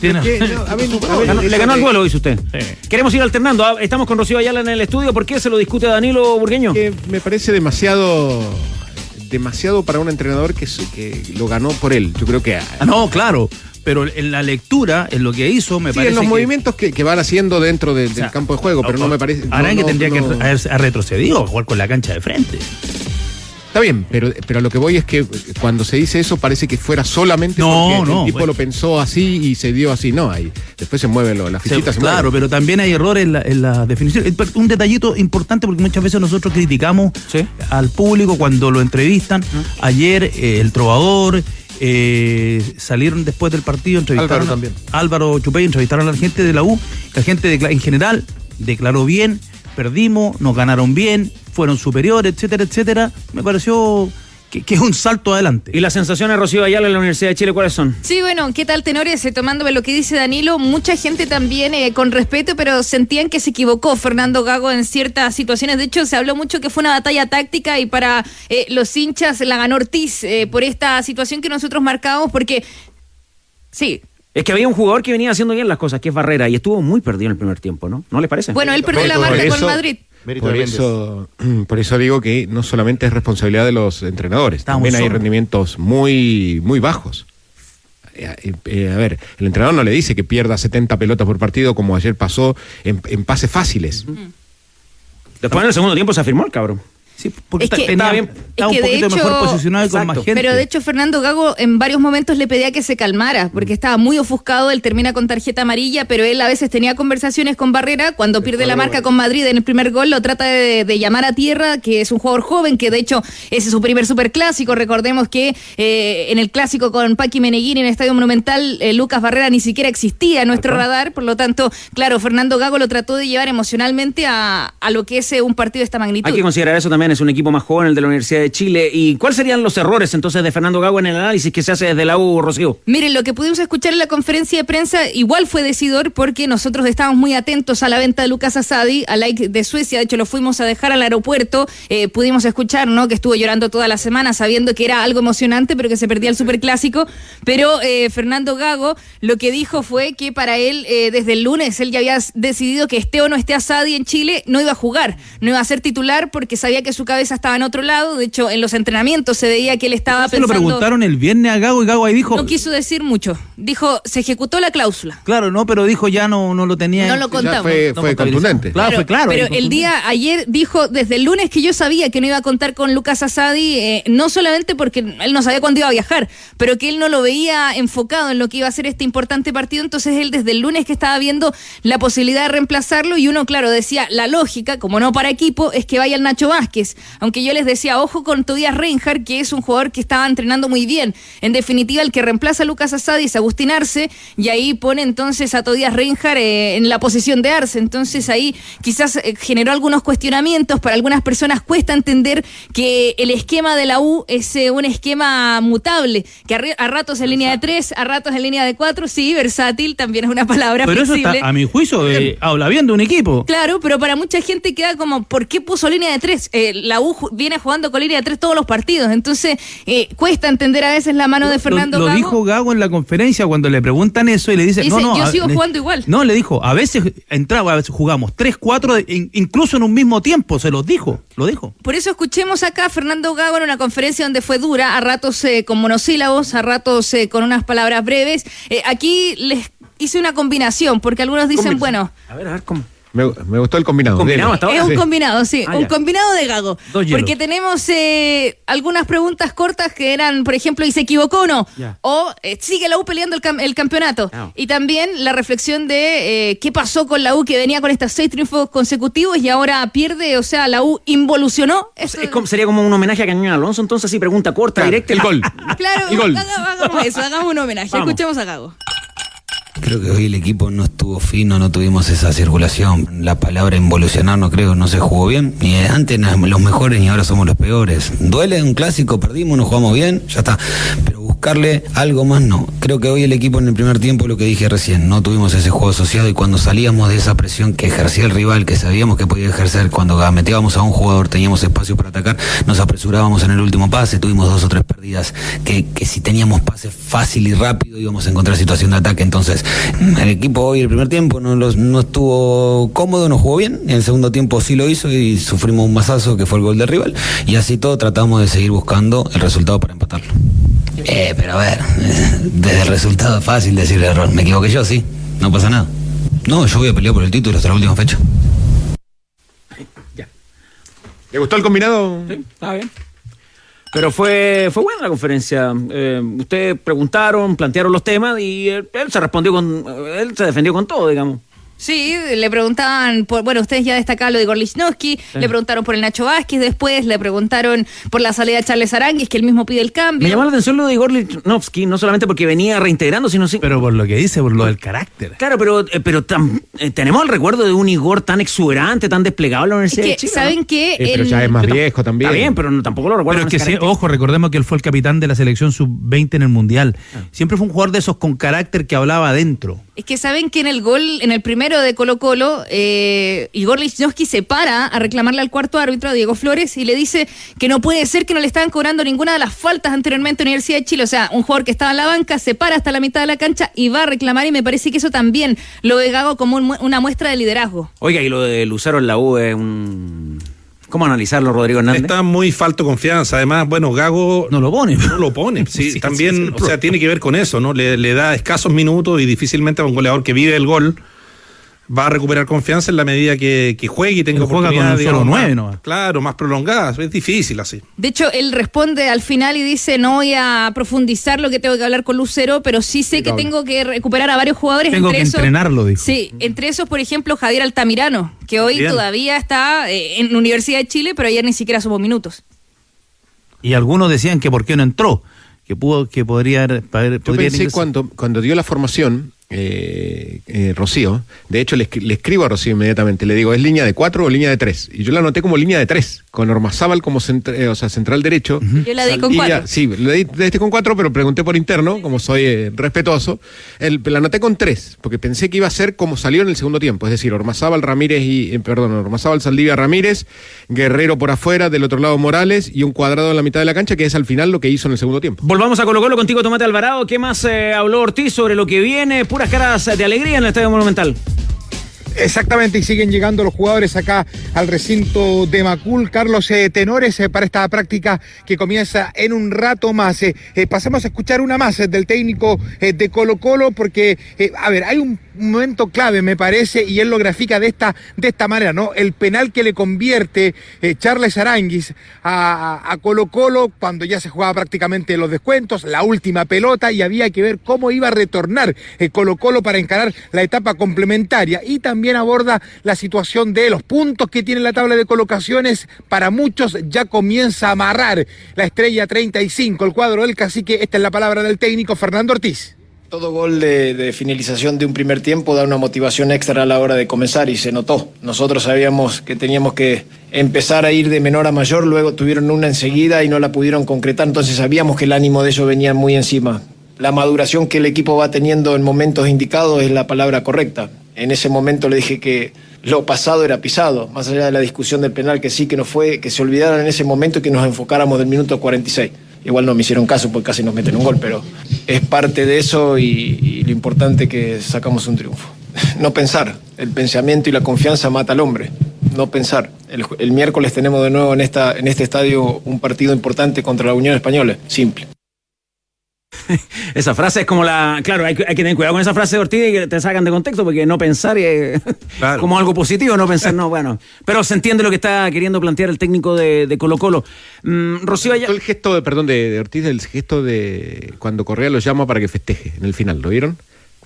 Le ganó el duelo, dice usted. Sí. Queremos ir alternando. Estamos con Rocío Ayala en el estudio. ¿Por qué se lo discute a Danilo Burgueño? Me parece demasiado para un entrenador que lo ganó por él. Yo creo que... No, claro. Pero en la lectura, en lo que hizo, me parece en los movimientos que van haciendo dentro del campo de juego, pero no me parece... Arangue tendría que haber retrocedido, jugar con la cancha de frente. Está bien, pero a lo que voy es que cuando se dice eso parece que fuera solamente porque el tipo lo pensó así y se dio así. No, ahí después se mueven las fichitas. Claro, pero también hay errores en la definición. Un detallito importante porque muchas veces nosotros criticamos al público cuando lo entrevistan. Ayer el Trovador... salieron después del partido, entrevistaron Álvaro Chupey, entrevistaron a la gente de la U. La gente en general declaró bien, perdimos, nos ganaron bien, fueron superiores, etcétera, etcétera. Me pareció que es un salto adelante. ¿Y las sensaciones, Rocío Ayala, en la Universidad de Chile, cuáles son? Sí, bueno, ¿qué tal, tenores? Tomándome lo que dice Danilo, mucha gente también con respeto, pero sentían que se equivocó Fernando Gago en ciertas situaciones. De hecho, se habló mucho que fue una batalla táctica y para los hinchas la ganó Ortiz por esta situación que nosotros marcábamos, porque sí. Es que había un jugador que venía haciendo bien las cosas, que es Barrera, y estuvo muy perdido en el primer tiempo, ¿no? ¿No les parece? Bueno, él perdió la marca con Madrid. Por eso digo que no solamente es responsabilidad de los entrenadores, también hay rendimientos muy, muy bajos. A ver, el entrenador no le dice que pierda 70 pelotas por partido como ayer pasó en pases fáciles. Después en el segundo tiempo se afirmó el cabrón. Sí, porque estaba un poquito mejor posicionado y con más gente. Pero de hecho Fernando Gago en varios momentos le pedía que se calmara, porque estaba muy ofuscado, él termina con tarjeta amarilla, pero él a veces tenía conversaciones con Barrera, cuando pierde la marca con Madrid en el primer gol, lo trata de llamar a tierra, que es un jugador joven, que de hecho ese es su primer superclásico. Recordemos que en el clásico con Paqui Meneghini en el Estadio Monumental, Lucas Barrera ni siquiera existía en nuestro radar, por lo tanto, claro, Fernando Gago lo trató de llevar emocionalmente a lo que es un partido de esta magnitud. Hay que considerar eso también. Es un equipo más joven, el de la Universidad de Chile. ¿Y cuáles serían los errores entonces de Fernando Gago en el análisis que se hace desde la U, Rocío? Miren, lo que pudimos escuchar en la conferencia de prensa igual fue decidor, porque nosotros estábamos muy atentos a la venta de Lucas Asadi, al AIK de Suecia. De hecho, lo fuimos a dejar al aeropuerto. Pudimos escuchar, ¿no?, que estuvo llorando toda la semana sabiendo que era algo emocionante, pero que se perdía el superclásico. Pero Fernando Gago lo que dijo fue que para él, desde el lunes, él ya había decidido que esté o no esté Asadi en Chile, no iba a jugar, no iba a ser titular, porque sabía que su cabeza estaba en otro lado. De hecho, en los entrenamientos se veía que él estaba pensando... Se lo preguntaron el viernes a Gago y Gago ahí dijo... No quiso decir mucho. Dijo, se ejecutó la cláusula. Claro, no, pero dijo ya no lo tenía... No lo contamos. Fue contundente. Claro, fue claro. Pero el día ayer dijo, desde el lunes, que yo sabía que no iba a contar con Lucas Asadi, no solamente porque él no sabía cuándo iba a viajar, pero que él no lo veía enfocado en lo que iba a ser este importante partido. Entonces él desde el lunes que estaba viendo la posibilidad de reemplazarlo, y uno, claro, decía, la lógica, como no para equipo, es que vaya el Nacho Vázquez. titulares. Aunque yo les decía, ojo con Tobias Reinhardt, que es un jugador que estaba entrenando muy bien. En definitiva, el que reemplaza a Lucas Asadi es Agustín Arce, y ahí pone entonces a Tobias Reinhardt en la posición de Arce. Entonces ahí quizás generó algunos cuestionamientos. Para algunas personas cuesta entender que el esquema de la U es un esquema mutable, que a ratos en línea de 3, a ratos en línea de 4, sí, versátil, también es una palabra pero flexible. Eso está, a mi juicio, habla bien de un equipo. Claro, pero para mucha gente queda como, ¿por qué puso línea de 3? La U viene jugando con línea de 3 todos los partidos, entonces cuesta entender a veces la mano de Fernando Gago. Lo dijo Gago en la conferencia cuando le preguntan eso y le dice, no, yo sigo jugando igual. No, le dijo, a veces entraba, a veces jugamos 3, 4, incluso en un mismo tiempo, se los dijo, lo dijo. Por eso escuchemos acá a Fernando Gago en una conferencia donde fue dura, a ratos con monosílabos, a ratos con unas palabras breves. Aquí les hice una combinación, porque algunos dicen, bueno... A ver, ¿cómo? Me gustó el combinado. ¿Combinado hasta ahora? Es un combinado, sí. Un combinado de Gago. Porque hielos. tenemos algunas preguntas cortas que eran, por ejemplo, ¿y se equivocó o no? O sigue la U peleando el campeonato. Y también la reflexión de qué pasó con la U, que venía con estos 6 triunfos consecutivos y ahora pierde, o sea, la U involucionó. Sería como un homenaje a Cañón Alonso, entonces sí, pregunta corta, directa. El gol. Claro, el gol. hagamos eso, hagamos un homenaje. Vamos. Escuchemos a Gago. Creo que hoy el equipo no estuvo fino, no tuvimos esa circulación. La palabra involucionar no se jugó bien. Ni antes los mejores ni ahora somos los peores. Duele un clásico, perdimos, no jugamos bien, ya está. Pero buscarle algo más no. Creo que hoy el equipo en el primer tiempo, lo que dije recién, no tuvimos ese juego asociado y cuando salíamos de esa presión que ejercía el rival, que sabíamos que podía ejercer, cuando metíamos a un jugador, teníamos espacio para atacar, nos apresurábamos en el último pase, tuvimos 2 o 3 pérdidas que si teníamos pase fácil y rápido íbamos a encontrar situación de ataque. Entonces el equipo hoy el primer tiempo no estuvo cómodo, no jugó bien, en el segundo tiempo sí lo hizo y sufrimos un mazazo que fue el gol del rival y así todo tratamos de seguir buscando el resultado para empatarlo. Pero a ver, desde el resultado es fácil decir el error. Me equivoqué yo, sí, no pasa nada. No, yo voy a pelear por el título hasta la última fecha. ¿Le gustó el combinado? Sí, está bien. Pero fue buena la conferencia. Ustedes preguntaron, plantearon los temas y él se defendió con todo, digamos. Sí, le preguntaban ustedes ya destacaban lo de Igor Lichnowsky, le preguntaron por el Nacho Vázquez, después le preguntaron por la salida de Charles Aránguiz, que él mismo pide el cambio. Me llamó la atención lo de Igor Lichnowsky, no solamente porque venía reintegrando, sino sí. Pero por lo que dice, por lo del carácter. Claro, pero tenemos el recuerdo de un Igor tan exuberante, tan desplegado en la Universidad de Chile. ¿Saben qué? Pero ya es más viejo también. Está bien, pero tampoco lo recuerdo. Pero es que ojo, recordemos que él fue el capitán de la selección sub-20 en el Mundial. Siempre fue un jugador de esos con carácter que hablaba adentro. Es que saben que en el primero de Colo-Colo, Igor Lichnowsky se para a reclamarle al cuarto árbitro, a Diego Flores, y le dice que no puede ser que no le estaban cobrando ninguna de las faltas anteriormente en la Universidad de Chile. O sea, un jugador que estaba en la banca se para hasta la mitad de la cancha y va a reclamar, y me parece que eso también lo ve Gago como una muestra de liderazgo. Oiga, y lo de Lucero en la U es un... ¿Cómo analizarlo, Rodrigo Hernández? Está muy falto de confianza. Además, Gago no lo pone. Sí, sí, también, o sea, tiene que ver con eso, ¿no? Le da escasos minutos y difícilmente a un goleador que vive el gol va a recuperar confianza en la medida que juegue y tenga oportunidad, digamos, solo 9, ¿no? Claro, más prolongadas. Es difícil así. De hecho, él responde al final y dice, no voy a profundizar lo que tengo que hablar con Lucero, pero sí sé que tengo que recuperar a varios jugadores. Tengo que entrenarlo, dijo. Sí, entre esos, por ejemplo, Javier Altamirano, que hoy todavía está en la Universidad de Chile, pero ayer ni siquiera sumó minutos. Y algunos decían que por qué no entró, que podría Yo pensé cuando dio la formación, Rocío, de hecho le escribo a Rocío inmediatamente, le digo, ¿es línea de 4 o línea de 3? Y yo la anoté como línea de 3, con Ormazábal como central derecho. Yo la di con 4. Sí, la di con 4, pero pregunté por interno, como soy respetuoso. La anoté con 3, porque pensé que iba a ser como salió en el segundo tiempo, es decir, Ormazábal, Saldivia, Ramírez, Guerrero por afuera, del otro lado Morales, y un cuadrado en la mitad de la cancha, que es al final lo que hizo en el segundo tiempo. Volvamos a Colo-Colo contigo, Tomate Alvarado. ¿Qué más habló Ortiz sobre lo que viene? Puras caras de alegría en el Estadio Monumental. Exactamente, y siguen llegando los jugadores acá al recinto de Macul. Carlos, tenores para esta práctica que comienza en un rato más. Pasamos a escuchar una más del técnico de Colo-Colo, porque, hay un momento clave, me parece, y él lo grafica de esta manera, ¿no? El penal que le convierte Charles Aránguiz a Colo-Colo cuando ya se jugaba prácticamente los descuentos, la última pelota, y había que ver cómo iba a retornar Colo-Colo para encarar la etapa complementaria. Y también también aborda la situación de los puntos que tiene la tabla de colocaciones. Para muchos ya comienza a amarrar la estrella 35, el cuadro del Cacique. Esta es la palabra del técnico Fernando Ortiz. Todo gol de finalización de un primer tiempo da una motivación extra a la hora de comenzar y se notó. Nosotros sabíamos que teníamos que empezar a ir de menor a mayor, luego tuvieron una enseguida y no la pudieron concretar, entonces sabíamos que el ánimo de ellos venía muy encima. La maduración que el equipo va teniendo en momentos indicados es la palabra correcta. En ese momento le dije que lo pasado era pisado, más allá de la discusión del penal que sí que nos fue, que se olvidaran en ese momento y que nos enfocáramos del minuto 46. Igual no me hicieron caso porque casi nos meten un gol, pero es parte de eso y lo importante que sacamos un triunfo. No pensar, el pensamiento y la confianza mata al hombre, no pensar. El miércoles tenemos de nuevo en este estadio un partido importante contra la Unión Española, simple. Esa frase es como la... Claro, hay que tener cuidado con esa frase de Ortiz que te sacan de contexto, porque no pensar es claro. Como algo positivo, no pensar, no, bueno. Pero se entiende lo que está queriendo plantear el técnico de Colo-Colo. Rocío, el gesto, de Ortiz, el gesto de cuando Correa lo llama para que festeje en el final, ¿lo vieron?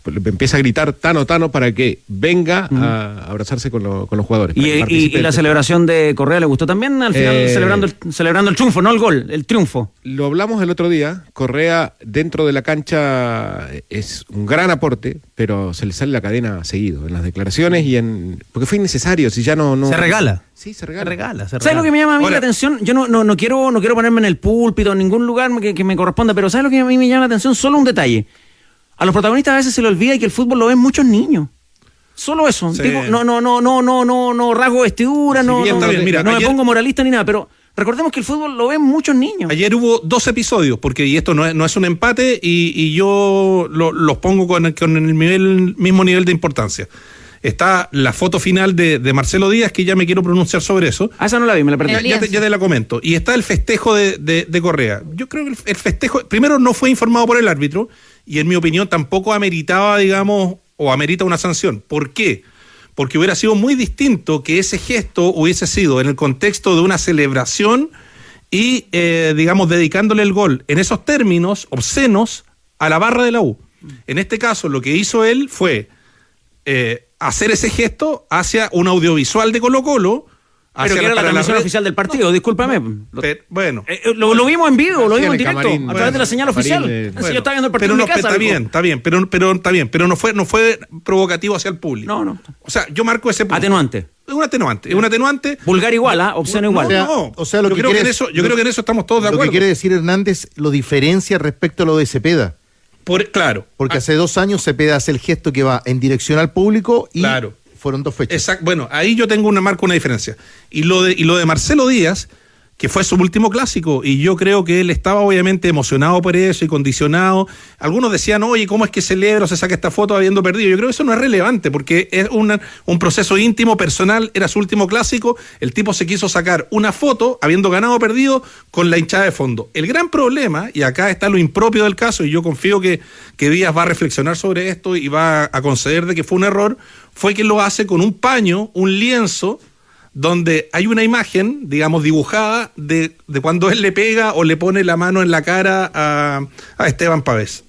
Empieza a gritar Tano para que venga a abrazarse con los jugadores. ¿Y la celebración de Correa le gustó también al final, celebrando el triunfo, no el gol, el triunfo? Lo hablamos el otro día. Correa dentro de la cancha es un gran aporte, pero se le sale la cadena seguido en las declaraciones porque fue innecesario, si ya no... Se regala. Sí, se regala. ¿Sabes lo que me llama a mí la atención? Yo no quiero ponerme en el púlpito, en ningún lugar que me corresponda, pero ¿sabes lo que a mí me llama la atención? Solo un detalle. A los protagonistas a veces se le olvida que el fútbol lo ven muchos niños. Solo eso. Sí. Tipo, no rasgo vestidura, me pongo moralista ni nada, pero recordemos que el fútbol lo ven muchos niños. Ayer hubo 2 episodios, porque esto no es un empate y yo los pongo con el mismo nivel de importancia. Está la foto final de Marcelo Díaz, que ya me quiero pronunciar sobre eso. Esa no la vi, me la perdí. Ya te la comento. Y está el festejo de Correa. Yo creo que el festejo, primero, no fue informado por el árbitro, y en mi opinión tampoco ameritaba, o amerita una sanción. ¿Por qué? Porque hubiera sido muy distinto que ese gesto hubiese sido en el contexto de una celebración y, dedicándole el gol en esos términos obscenos a la barra de la U. En este caso, lo que hizo él fue hacer ese gesto hacia un audiovisual de Colo-Colo. Pero que era la transmisión oficial del partido, discúlpame. Bueno. Lo vimos en vivo, lo vimos en directo, a través de la señal oficial. Yo estaba viendo el partido en mi casa. Está bien, pero no fue provocativo hacia el público. No. O sea, yo marco ese punto. Atenuante. Es un atenuante. Vulgar igual, obsceno igual. O sea, yo creo que en eso estamos todos de acuerdo. Lo que quiere decir Hernández lo diferencia respecto a lo de Cepeda. Claro. Porque hace 2 años Cepeda hace el gesto que va en dirección al público y fueron 2 fechas. Exacto. Bueno, ahí yo tengo una diferencia. Y lo de Marcelo Díaz, que fue su último clásico, y yo creo que él estaba obviamente emocionado por eso y condicionado. Algunos decían, oye, ¿cómo es que celebra o se saca esta foto habiendo perdido? Yo creo que eso no es relevante, porque es un proceso íntimo, personal, era su último clásico, el tipo se quiso sacar una foto, habiendo ganado o perdido, con la hinchada de fondo. El gran problema, y acá está lo impropio del caso, y yo confío que Díaz va a reflexionar sobre esto y va a conceder de que fue un error, fue que lo hace con un paño, un lienzo, donde hay una imagen, dibujada de cuando él le pega o le pone la mano en la cara a Esteban Pavés.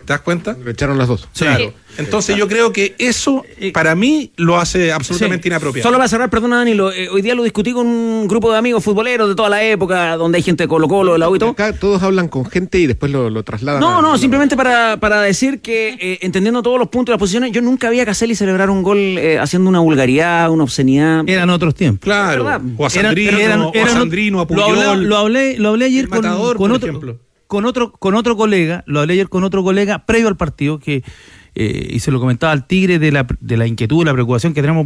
¿Te das cuenta? Le echaron las dos. Claro. Entonces yo creo que eso, para mí, lo hace absolutamente inapropiado. Solo para cerrar, perdona, Danilo, hoy día lo discutí con un grupo de amigos futboleros de toda la época, donde hay gente de Colo-Colo, de la U y todo. Acá todos hablan con gente y después lo trasladan. No, simplemente para decir que, entendiendo todos los puntos y las posiciones, yo nunca vi a Caselli celebrar un gol haciendo una vulgaridad, una obscenidad. Eran otros tiempos. Claro. O a Sandrino, a Puyol. Lo hablé ayer con otro colega, lo hablé ayer con otro colega previo al partido, y se lo comentaba al Tigre de la inquietud, de la preocupación que tenemos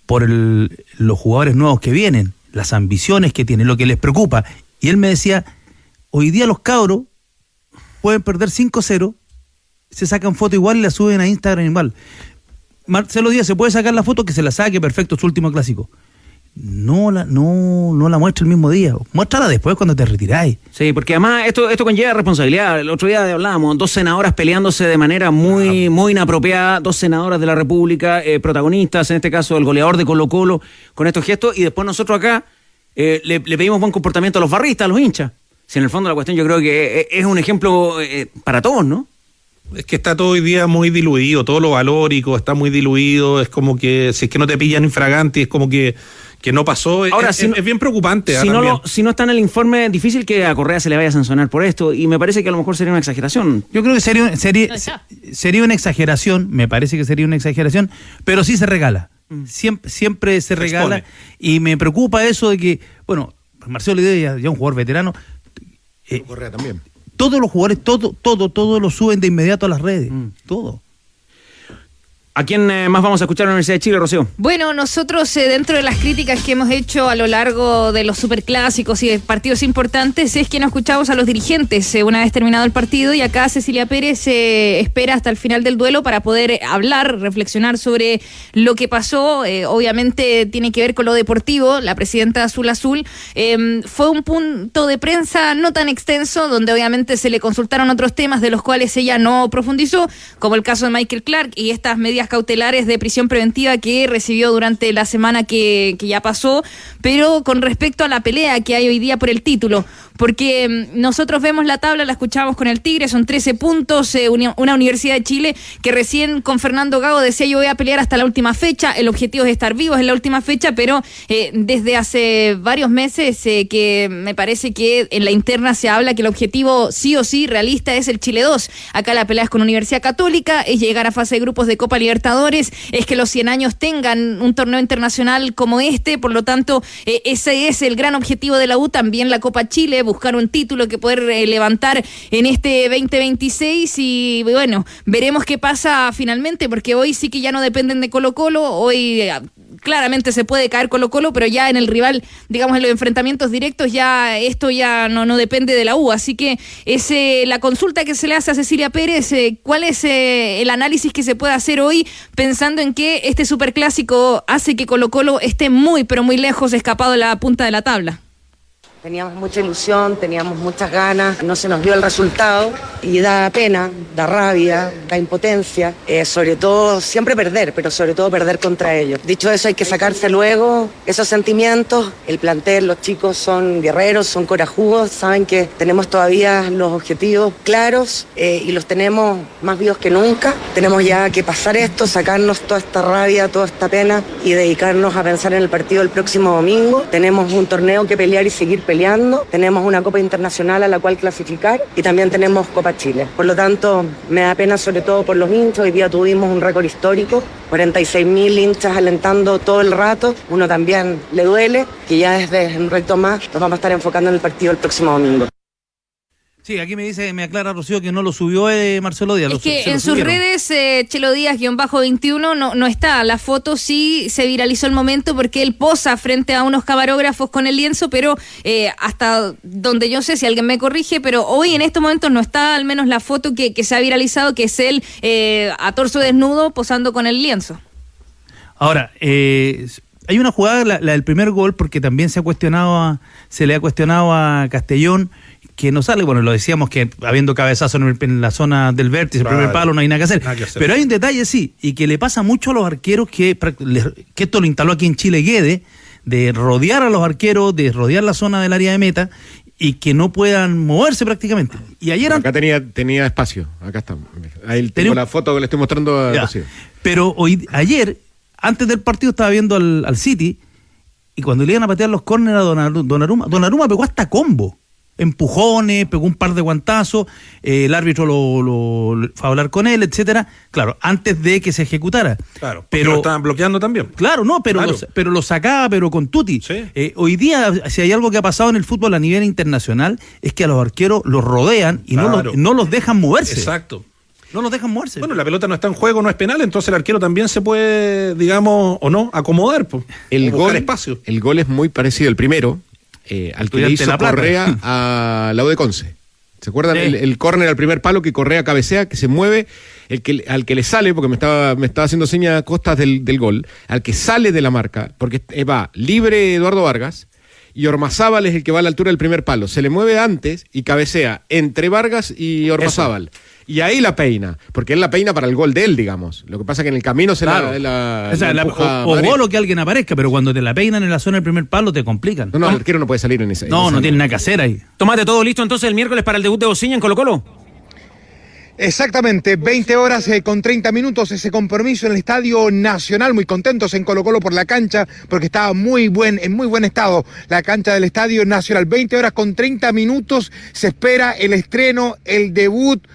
por los jugadores nuevos que vienen, las ambiciones que tienen, lo que les preocupa. Y él me decía, hoy día los cabros pueden perder 5-0, se sacan foto igual y la suben a Instagram igual. Marcelo Díaz se puede sacar la foto, que se la saque, perfecto, su último clásico. No la muestra el mismo día, muéstrala después cuando te retiráis. Sí, porque además esto conlleva responsabilidad. El otro día hablábamos, 2 senadoras peleándose de manera muy inapropiada, 2 senadoras de la República, protagonistas, en este caso el goleador de Colo-Colo, con estos gestos, y después nosotros acá le pedimos buen comportamiento a los barristas, a los hinchas. Si en el fondo la cuestión yo creo que es un ejemplo para todos, ¿no? Es que está todo hoy día muy diluido, todo lo valórico está muy diluido, es como que si es que no te pillan infraganti, es como que no pasó. Ahora, es bien preocupante. Si no está en el informe, difícil que a Correa se le vaya a sancionar por esto, y me parece que a lo mejor sería una exageración. Yo creo que sería una exageración, me parece que sería una exageración, pero sí se regala. Siempre se regala, expone. Y me preocupa eso de que, bueno, Marcelo Díaz ya un jugador veterano. Correa también. Todos los jugadores, todo lo suben de inmediato a las redes, todo. ¿A quién más vamos a escuchar en la Universidad de Chile, Rocío? Bueno, nosotros dentro de las críticas que hemos hecho a lo largo de los superclásicos y de partidos importantes es que no escuchamos a los dirigentes una vez terminado el partido, y acá Cecilia Pérez espera hasta el final del duelo para poder hablar, reflexionar sobre lo que pasó. Obviamente tiene que ver con lo deportivo. La presidenta Azul fue un punto de prensa no tan extenso, donde obviamente se le consultaron otros temas de los cuales ella no profundizó, como el caso de Michael Clark y estas medidas cautelares de prisión preventiva que recibió durante la semana que ya pasó, pero con respecto a la pelea que hay hoy día por el título, porque nosotros vemos la tabla, la escuchamos con el Tigre, son 13 puntos, una Universidad de Chile que recién con Fernando Gago decía: yo voy a pelear hasta la última fecha, el objetivo es estar vivos en la última fecha, pero desde hace varios meses que me parece que en la interna se habla que el objetivo sí o sí realista es el Chile 2. Acá la pelea es con Universidad Católica, es llegar a fase de grupos de Copa Libertadores, es que los 100 años tengan un torneo internacional como este, por lo tanto ese es el gran objetivo de la U, también la Copa Chile, buscar un título que poder levantar en este 2026, y bueno, veremos qué pasa finalmente, porque hoy sí que ya no dependen de Colo-Colo, hoy claramente se puede caer Colo-Colo, pero ya en el rival, digamos, en los enfrentamientos directos, ya esto ya no depende de la U, así que es la consulta que se le hace a Cecilia Pérez, ¿cuál es el análisis que se puede hacer hoy, pensando en que este superclásico hace que Colo-Colo esté muy, pero muy lejos, escapado de la punta de la tabla? Teníamos mucha ilusión, teníamos muchas ganas, no se nos dio el resultado y da pena, da rabia, da impotencia, sobre todo siempre perder, pero sobre todo perder contra ellos. Dicho eso, hay que sacarse luego esos sentimientos. El plantel, los chicos son guerreros, son corajudos, saben que tenemos todavía los objetivos claros y los tenemos más vivos que nunca. Tenemos ya que pasar esto, sacarnos toda esta rabia, toda esta pena y dedicarnos a pensar en el partido del próximo domingo. Tenemos un torneo que pelear y seguir peleando. Tenemos una Copa Internacional a la cual clasificar y también tenemos Copa Chile. Por lo tanto, me da pena sobre todo por los hinchas. Hoy día tuvimos un récord histórico, 46.000 hinchas alentando todo el rato. Uno también le duele, que ya desde un reto más nos vamos a estar enfocando en el partido el próximo domingo. Sí, aquí me aclara Rocío que no lo subió Marcelo Díaz. Es que en sus redes, Chelo Díaz-21 no está. La foto sí se viralizó el momento porque él posa frente a unos camarógrafos con el lienzo, pero hasta donde yo sé, si alguien me corrige, pero hoy en estos momentos no está al menos la foto que se ha viralizado, que es él a torso desnudo posando con el lienzo. Ahora, hay una jugada, la del primer gol, porque también se le ha cuestionado a Castellón, que no sale. Bueno, lo decíamos que habiendo cabezazo en la zona del vértice, el primer palo, no hay nada que hacer. Pero hay un detalle, sí, y que le pasa mucho a los arqueros, que esto lo instaló aquí en Chile Guede, de rodear a los arqueros, de rodear la zona del área de meta y que no puedan moverse prácticamente. Y ayer acá tenía espacio, acá está. Ahí tengo la foto que le estoy mostrando a Rocío. Pero ayer, antes del partido, estaba viendo al City, y cuando le iban a patear los córneres a Donnarumma pegó hasta combo. Empujones, pegó un par de guantazos, el árbitro lo fue a hablar con él, etcétera. Claro, antes de que se ejecutara. Claro, pero lo estaban bloqueando también. Claro, no, pero lo sacaba, pero con tutti. Sí. Hoy día, si hay algo que ha pasado en el fútbol a nivel internacional, es que a los arqueros los rodean y no los dejan moverse. Exacto. No los dejan moverse. Bueno, la pelota no está en juego, no es penal, entonces el arquero también se puede, digamos, o no, acomodar, buscar espacio. El gol es muy parecido al primero. Al que le hizo Correa a la U de Conce. ¿Se acuerdan? Sí. El córner al primer palo que Correa cabecea, que se mueve, al que le sale, porque me estaba haciendo señas Costas del gol, al que sale de la marca, porque va libre Eduardo Vargas, y Ormazábal es el que va a la altura del primer palo. Se le mueve antes y cabecea entre Vargas y Ormazábal. Eso. Y ahí la peina, porque él la peina para el gol de él, digamos. Lo que pasa es que en el camino o gol o que alguien aparezca, pero cuando te la peinan en la zona del primer palo te complican. No, el arquero no puede salir en ese. No tiene nada que hacer ahí. Tómate todo listo entonces el miércoles para el debut de Osiña en Colo-Colo. Exactamente, 20 horas con 30 minutos ese compromiso en el Estadio Nacional. Muy contentos en Colo-Colo por la cancha, porque estaba en muy buen estado la cancha del Estadio Nacional. 20 horas con 30 minutos se espera el estreno, el debut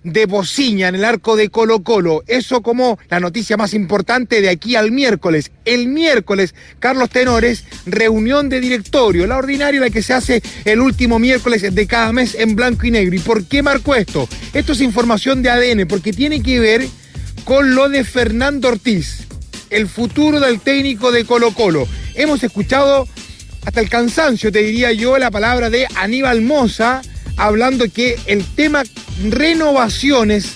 de Bociña en el arco de Colo-Colo. Eso como la noticia más importante de aquí al miércoles. El miércoles, Carlos Tenores, reunión de directorio, la ordinaria, la que se hace el último miércoles de cada mes en blanco y negro. ¿Y por qué marco esto? Esto es información de ADN, porque tiene que ver con lo de Fernando Ortiz, el futuro del técnico de Colo-Colo. Hemos escuchado hasta el cansancio, te diría yo, la palabra de Aníbal Mosa, hablando que el tema renovaciones,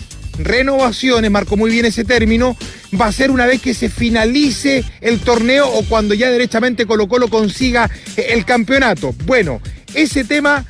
marcó muy bien ese término, va a ser una vez que se finalice el torneo o cuando ya derechamente Colo-Colo consiga el campeonato. Bueno, ese tema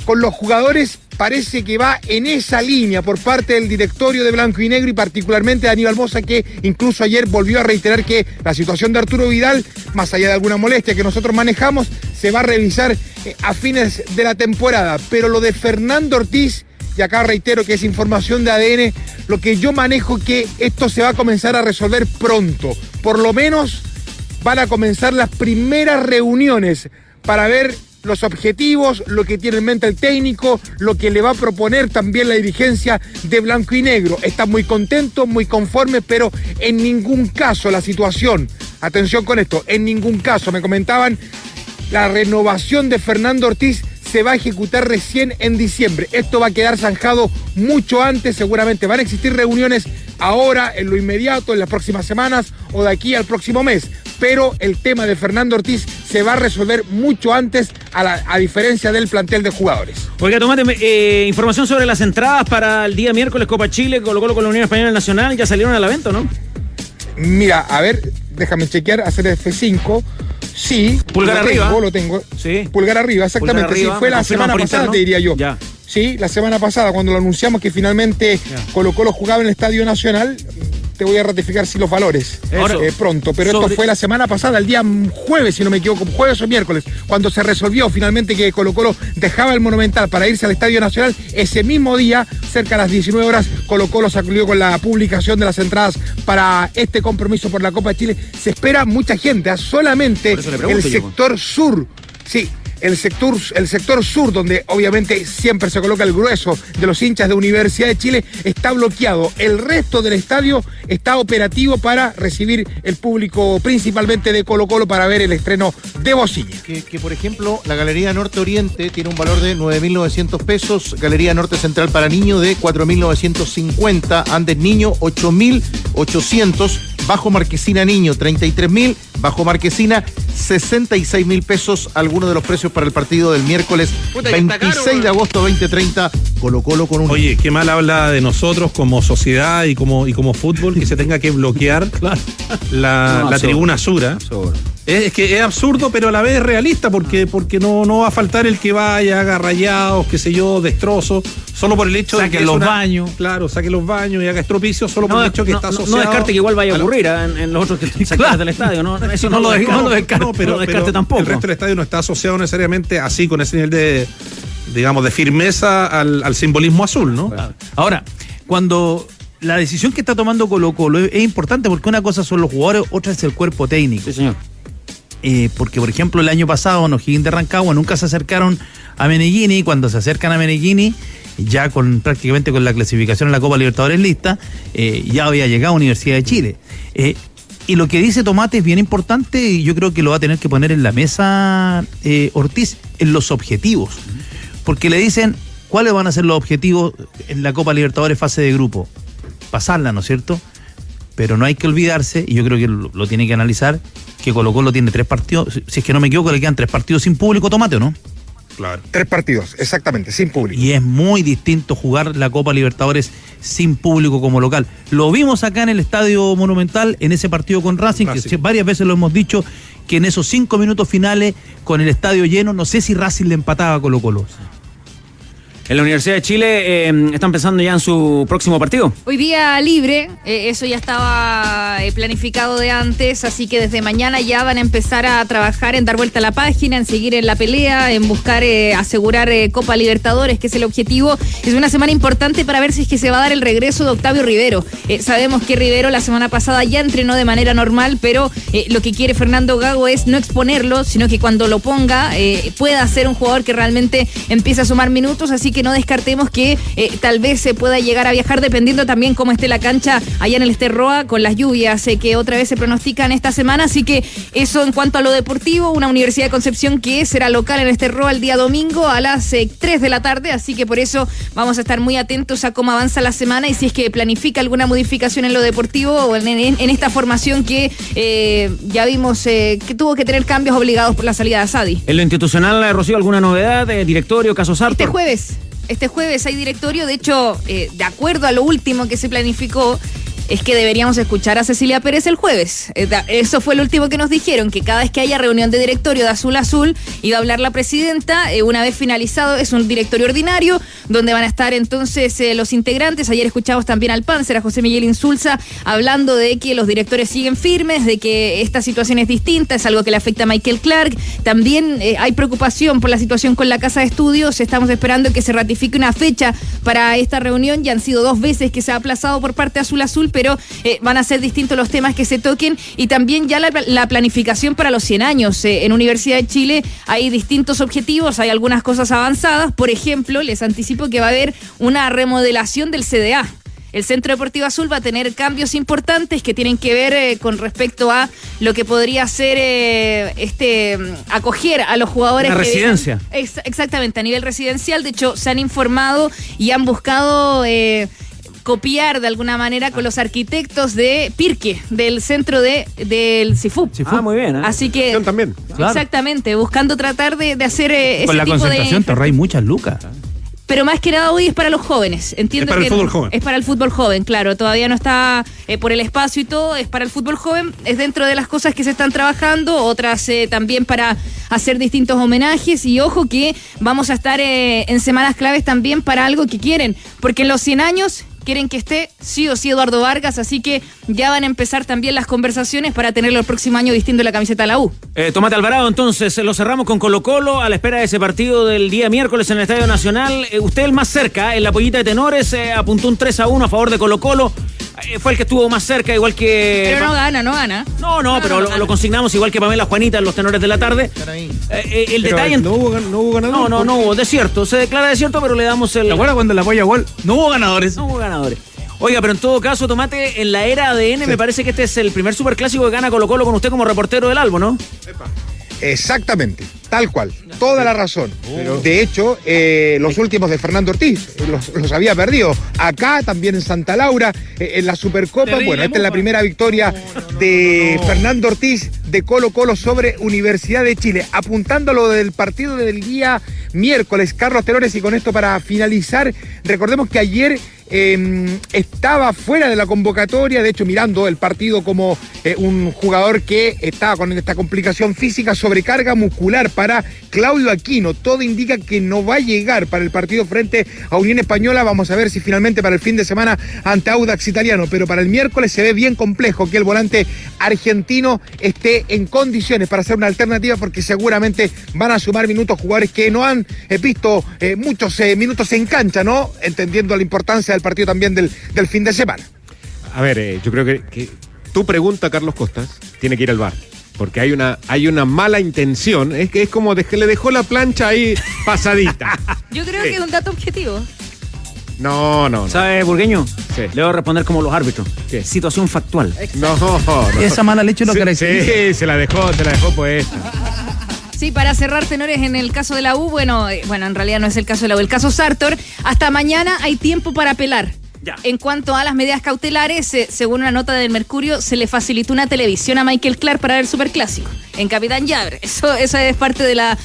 con los jugadores parece que va en esa línea por parte del directorio de Blanco y Negro y particularmente de Aníbal Mosa, que incluso ayer volvió a reiterar que la situación de Arturo Vidal, más allá de alguna molestia que nosotros manejamos, se va a revisar a fines de la temporada. Pero lo de Fernando Ortiz, y acá reitero que es información de ADN, lo que yo manejo que esto se va a comenzar a resolver pronto. Por lo menos van a comenzar las primeras reuniones para ver los objetivos, lo que tiene en mente el técnico, lo que le va a proponer también la dirigencia de Blanco y Negro. Están muy contentos, muy conformes, pero en ningún caso la situación, atención con esto, en ningún caso, me comentaban, la renovación de Fernando Ortiz se va a ejecutar recién en diciembre. Esto va a quedar zanjado mucho antes, seguramente van a existir reuniones ahora, en lo inmediato, en las próximas semanas o de aquí al próximo mes. Pero el tema de Fernando Ortiz se va a resolver mucho antes, a diferencia del plantel de jugadores. Oiga, Tomate, información sobre las entradas para el día miércoles Copa Chile, Colo-Colo con la Unión Española Nacional, ¿ya salieron a la venta, no? Mira, a ver, déjame chequear, hacer F5. Sí, pulgar arriba. Lo tengo. Sí. Pulgar arriba, exactamente. Pulgar arriba, sí, fue la semana pasada, interno, te diría yo. Ya. Sí, la semana pasada, cuando lo anunciamos que finalmente Colo-Colo jugaba en el Estadio Nacional. Te voy a ratificar si los valores pronto, pero esto fue la semana pasada, el día jueves, si no me equivoco, jueves o miércoles, cuando se resolvió finalmente que Colo-Colo dejaba el Monumental para irse al Estadio Nacional. Ese mismo día, cerca de las 19 horas, Colo-Colo salió con la publicación de las entradas para este compromiso por la Copa de Chile. Se espera mucha gente, solamente el sector sur, sí. El sector sur, donde obviamente siempre se coloca el grueso de los hinchas de Universidad de Chile, está bloqueado. El resto del estadio está operativo para recibir el público, principalmente de Colo-Colo, para ver el estreno de Bociña. Que por ejemplo, la Galería Norte Oriente tiene un valor de 9.900 pesos, Galería Norte Central para niños de 4.950, Andes Niño 8.800, Bajo Marquesina Niño 33.000, Bajo Marquesina 66.000 pesos, algunos de los precios para el partido del miércoles 26 de agosto 2030, Colo-Colo con un... Oye, qué mal habla de nosotros como sociedad y como fútbol que se tenga que bloquear la tribuna sur. Es que es absurdo, pero a la vez es realista, porque no va a faltar el que vaya, haga rayados, qué sé yo, destrozos, solo por el hecho de que los baños. Claro, saque los baños y haga estropicios solo por el hecho que está asociado. No descarte que igual vaya a ocurrir en los otros que sacan del estadio, ¿no? Eso no lo descarte, pero tampoco. El resto del estadio no está asociado necesariamente así, con ese nivel de, digamos, de firmeza al simbolismo azul, ¿no? Claro. Ahora, cuando la decisión que está tomando Colo-Colo es importante, porque una cosa son los jugadores, otra es el cuerpo técnico. Sí, señor. Porque, por ejemplo, el año pasado en O'Higgins de Rancagua nunca se acercaron a Meneghini. Cuando se acercan a Meneghini, ya prácticamente con la clasificación en la Copa Libertadores lista, ya había llegado a Universidad de Chile. Y lo que dice Tomate es bien importante, y yo creo que lo va a tener que poner en la mesa Ortiz, en los objetivos. Porque le dicen, ¿cuáles van a ser los objetivos en la Copa Libertadores fase de grupo? Pasarla, ¿no es cierto? Pero no hay que olvidarse, y yo creo que lo tiene que analizar, que Colo-Colo tiene 3 partidos, si es que no me equivoco, le quedan 3 partidos sin público, Tomate, ¿o no? Claro. 3 partidos, exactamente, sin público. Y es muy distinto jugar la Copa Libertadores sin público como local. Lo vimos acá en el Estadio Monumental, en ese partido con Racing, que varias veces lo hemos dicho, que en esos 5 minutos finales, con el estadio lleno, no sé si Racing le empataba a Colo-Colo. En la Universidad de Chile están pensando ya en su próximo partido. Hoy día libre, eso ya estaba planificado de antes, así que desde mañana ya van a empezar a trabajar en dar vuelta a la página, en seguir en la pelea, en buscar asegurar Copa Libertadores, que es el objetivo. Es una semana importante para ver si es que se va a dar el regreso de Octavio Rivero. Sabemos que Rivero la semana pasada ya entrenó de manera normal, pero lo que quiere Fernando Gago es no exponerlo, sino que cuando lo ponga pueda ser un jugador que realmente empiece a sumar minutos, así que no descartemos que tal vez se pueda llegar a viajar dependiendo también cómo esté la cancha allá en el Esterroa con las lluvias que otra vez se pronostican esta semana, así que eso en cuanto a lo deportivo. Una Universidad de Concepción que será local en el Esterroa el día domingo a las 3 de la tarde, así que por eso vamos a estar muy atentos a cómo avanza la semana y si es que planifica alguna modificación en lo deportivo o en esta formación que ya vimos que tuvo que tener cambios obligados por la salida de Asadi. En lo institucional, Rocío, ¿alguna novedad? ¿Directorio, caso Sartor? Este jueves hay directorio, de hecho, de acuerdo a lo último que se planificó, es que deberíamos escuchar a Cecilia Pérez el jueves. Eso fue lo último que nos dijeron, que cada vez que haya reunión de directorio de Azul Azul iba a hablar la presidenta. Una vez finalizado es un directorio ordinario donde van a estar entonces los integrantes. Ayer escuchamos también al Panzer, a José Miguel Insulza, hablando de que los directores siguen firmes, de que esta situación es distinta, es algo que le afecta a Michael Clark. También hay preocupación por la situación con la Casa de Estudios. Estamos esperando que se ratifique una fecha para esta reunión. Ya han sido 2 veces que se ha aplazado por parte de Azul Azul, pero van a ser distintos los temas que se toquen y también ya la planificación para los 100 años. En Universidad de Chile hay distintos objetivos, hay algunas cosas avanzadas. Por ejemplo, les anticipo que va a haber una remodelación del CDA. El Centro Deportivo Azul va a tener cambios importantes que tienen que ver con respecto a lo que podría ser acoger a los jugadores. Una residencia. Exactamente, a nivel residencial. De hecho, se han informado y han buscado copiar de alguna manera con los arquitectos de Pirque, del centro del CIFUP. Muy bien. Así que también. Exactamente, buscando tratar de hacer ese con la tipo concentración te ahorráis muchas lucas. Pero más que nada hoy es para los jóvenes. Entiendo es para que el fútbol joven. Es para el fútbol joven, claro. Todavía no está por el espacio y todo. Es para el fútbol joven. Es dentro de las cosas que se están trabajando. Otras también para hacer distintos homenajes. Y ojo que vamos a estar en semanas claves también para algo que quieren. Porque en los 100 años quieren que esté sí o sí Eduardo Vargas, así que ya van a empezar también las conversaciones para tenerlo el próximo año vistiendo la camiseta de la U. Tomate Alvarado, entonces lo cerramos con Colo-Colo a la espera de ese partido del día miércoles en el Estadio Nacional. Usted el más cerca, en la pollita de tenores, apuntó un 3-1 a favor de Colo-Colo. Fue el que estuvo más cerca, igual que... Pero no gana. No, pero lo consignamos igual que Pamela Juanita en los tenores de la tarde. El detalle... No hubo ganadores. No hubo desierto. Se declara desierto, pero le damos el... ¿Te acuerdas cuando la polla gol? No hubo ganadores. Oiga, pero en todo caso, Tomate, en la era ADN me parece que este es el primer superclásico que gana Colo-Colo con usted como reportero del Albo, ¿no? Exactamente, tal cual, toda la razón. De hecho, los últimos de Fernando Ortiz los había perdido. Acá, también en Santa Laura, en la Supercopa. Bueno, esta es la primera victoria de Fernando Ortiz de Colo-Colo sobre Universidad de Chile. Apuntando a lo del partido del día miércoles, Carlos Tenores, y con esto para finalizar, recordemos que ayer estaba fuera de la convocatoria, de hecho mirando el partido como un jugador que estaba con esta complicación física, sobrecarga muscular para Claudio Aquino. Todo indica que no va a llegar para el partido frente a Unión Española. Vamos a ver si finalmente para el fin de semana ante Audax Italiano, pero para el miércoles se ve bien complejo que el volante argentino esté en condiciones para hacer una alternativa, porque seguramente van a sumar minutos jugadores que no han visto muchos minutos en cancha, ¿no? Entendiendo la importancia del partido también del fin de semana. A ver, yo creo que tu pregunta, Carlos Costas, tiene que ir al VAR, porque hay una mala intención. Es que es como que le dejó la plancha ahí pasadita. Yo creo que es un dato objetivo. No. ¿Sabe, Burgueño? Sí. Le voy a responder como los árbitros. ¿Qué? Situación factual. No. Esa mala leche lo caracteriza. Sí, se la dejó puesta. Sí, para cerrar, Tenores, en el caso de la U, bueno, en realidad no es el caso de la U, el caso Sartor, hasta mañana hay tiempo para apelar. Ya. En cuanto a las medidas cautelares, según una nota del Mercurio, se le facilitó una televisión a Michael Clark para ver el Superclásico en Capitán Llabre. Esa es parte de la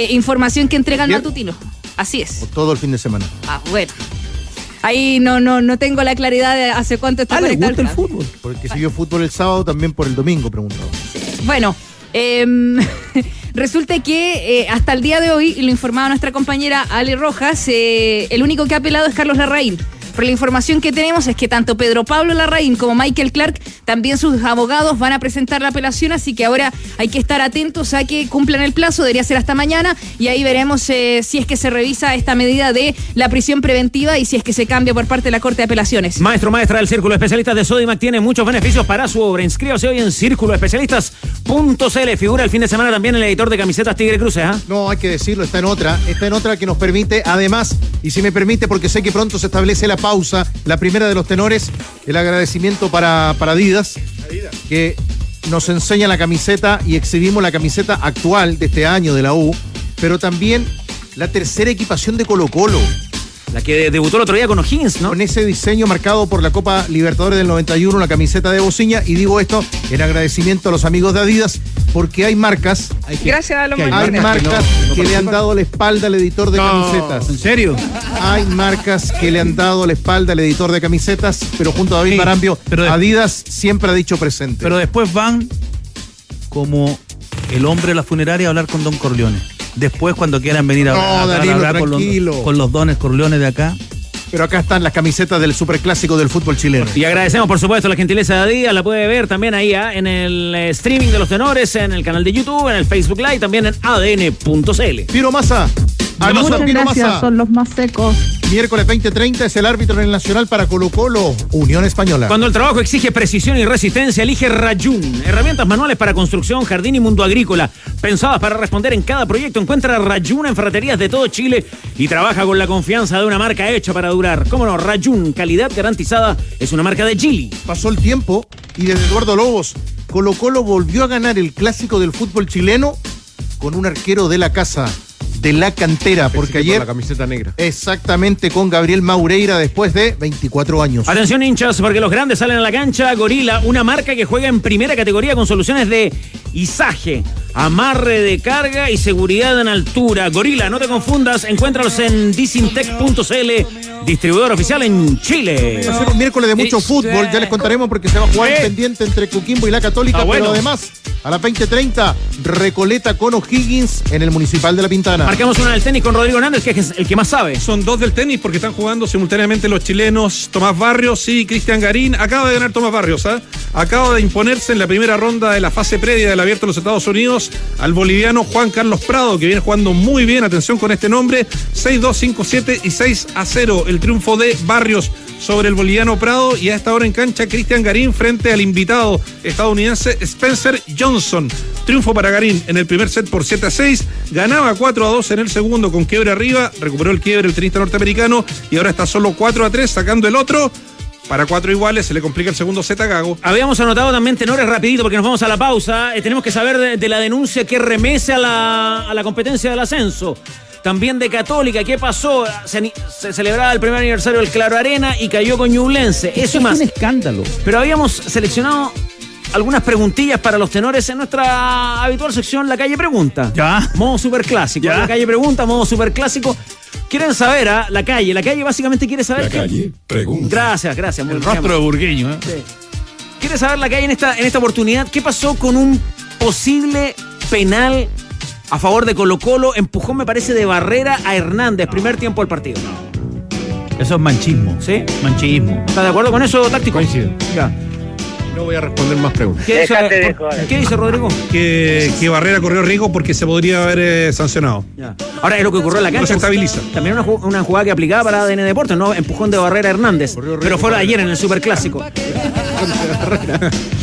información que entrega el matutino. Así es. Todo el fin de semana. Bueno. Ahí no tengo la claridad de hace cuánto está conectado. ¿Le gusta el fútbol? Porque siguió fútbol el sábado, también por el domingo, preguntaba. Bueno, Resulta que hasta el día de hoy, y lo informaba nuestra compañera Ale Rojas, el único que ha apelado es Carlos Larraín. Pero la información que tenemos es que tanto Pedro Pablo Larraín como Michael Clark, también sus abogados, van a presentar la apelación, así que ahora hay que estar atentos a que cumplan el plazo, debería ser hasta mañana, y ahí veremos si es que se revisa esta medida de la prisión preventiva y si es que se cambia por parte de la Corte de Apelaciones. Maestra del Círculo de Especialistas de Sodimac tiene muchos beneficios para su obra. Inscríbase hoy en círculoespecialistas.cl. Figura el fin de semana también el editor de camisetas Tigre Cruces, ¿ah? No, hay que decirlo, está en otra que nos permite, además, y si me permite, porque sé que pronto se establece la pausa, la primera de los tenores, el agradecimiento para Adidas, que nos enseña la camiseta y exhibimos la camiseta actual de este año de la U, pero también la tercera equipación de Colo-Colo. La que debutó el otro día con O'Higgins, ¿no? Con ese diseño marcado por la Copa Libertadores del 91, la camiseta de Bociña, y digo esto en agradecimiento a los amigos de Adidas, porque hay marcas, Gracias a los que le han dado la espalda al editor de camisetas. ¿En serio? Hay marcas que le han dado la espalda al editor de camisetas, pero junto a David Marambio, Adidas siempre ha dicho presente. Pero después van como el hombre de la funeraria a hablar con Don Corleone. Después, cuando quieran venir a hablar con los dones Corleones de acá. Pero acá están las camisetas del superclásico del fútbol chileno. Y agradecemos, por supuesto, la gentileza de Adidas. La puede ver también ahí en el streaming de los tenores, en el canal de YouTube, en el Facebook Live, también en adn.cl. Piro Massa. Muchas gracias, son los más secos. Miércoles 20:30 es el árbitro en el Nacional para Colo-Colo, Unión Española. Cuando el trabajo exige precisión y resistencia, elige Rayun. Herramientas manuales para construcción, jardín y mundo agrícola. Pensadas para responder en cada proyecto. Encuentra Rayun en ferreterías de todo Chile y trabaja con la confianza de una marca hecha para durar. ¿Cómo no? Rayun, calidad garantizada, es una marca de Chile. Pasó el tiempo y desde Eduardo Lobos, Colo-Colo volvió a ganar el clásico del fútbol chileno con un arquero de la casa, de la cantera, porque ayer la camiseta negra. Exactamente, con Gabriel Maureira después de 24 años. Atención, hinchas, porque los grandes salen a la cancha. Gorila, una marca que juega en primera categoría con soluciones de izaje, amarre de carga y seguridad en altura. Gorila, no te confundas, encuéntralos en disintec.cl, distribuidor oficial en Chile. Va a ser un miércoles de mucho fútbol, ya les contaremos porque se va a jugar pendiente entre Coquimbo y la Católica, pero además a las 20:30 Recoleta con O'Higgins en el Municipal de La Pintana. Marcamos una del tenis con Rodrigo Hernández, que es el que más sabe. Son dos del tenis porque están jugando simultáneamente los chilenos Tomás Barrios y Cristian Garín. Acaba de ganar Tomás Barrios, acaba de imponerse en la primera ronda de la fase previa del Abierto de los Estados Unidos al boliviano Juan Carlos Prado, que viene jugando muy bien, atención con este nombre, 6-2, 5-7 y 6-0 el triunfo de Barrios sobre el boliviano Prado, y a esta hora en cancha Cristian Garín frente al invitado estadounidense Spencer Johnson. Triunfo para Garín en el primer set por 7-6, ganaba 4-2 en el segundo con quiebre arriba, recuperó el quiebre el tenista norteamericano y ahora está solo 4-3 sacando el otro. Para 4 iguales se le complica el segundo set a Gago. Habíamos anotado también tenores rapidito porque nos vamos a la pausa. Tenemos que saber de la denuncia que remece a la competencia del ascenso. También de Católica, ¿qué pasó? Se celebraba el primer aniversario del Claro Arena y cayó con Ñublense. Eso y más. Es un escándalo. Pero habíamos seleccionado algunas preguntillas para los tenores en nuestra habitual sección La Calle Pregunta. Ya. Modo superclásico. La Calle Pregunta, modo superclásico. Quieren saber, La Calle básicamente quiere saber. La Calle Pregunta. Gracias. El rostro de Burgueño, ¿eh? Sí. Quiere saber La Calle en esta oportunidad, ¿qué pasó con un posible penal a favor de Colo-Colo? Empujón, me parece, de Barrera a Hernández, primer tiempo del partido. Eso es manchismo. ¿Sí? Manchismo. ¿Estás de acuerdo con eso, táctico? Coincido. Ya. No voy a responder más preguntas. ¿Qué dice Rodrigo? Que Barrera corrió riesgo porque se podría haber sancionado. Ya. Ahora es lo que ocurrió en la cancha. No se estabiliza. También una jugada que aplicaba para ADN Deportes, ¿no? Empujón de Barrera a Hernández. Pero fue ayer en el Superclásico.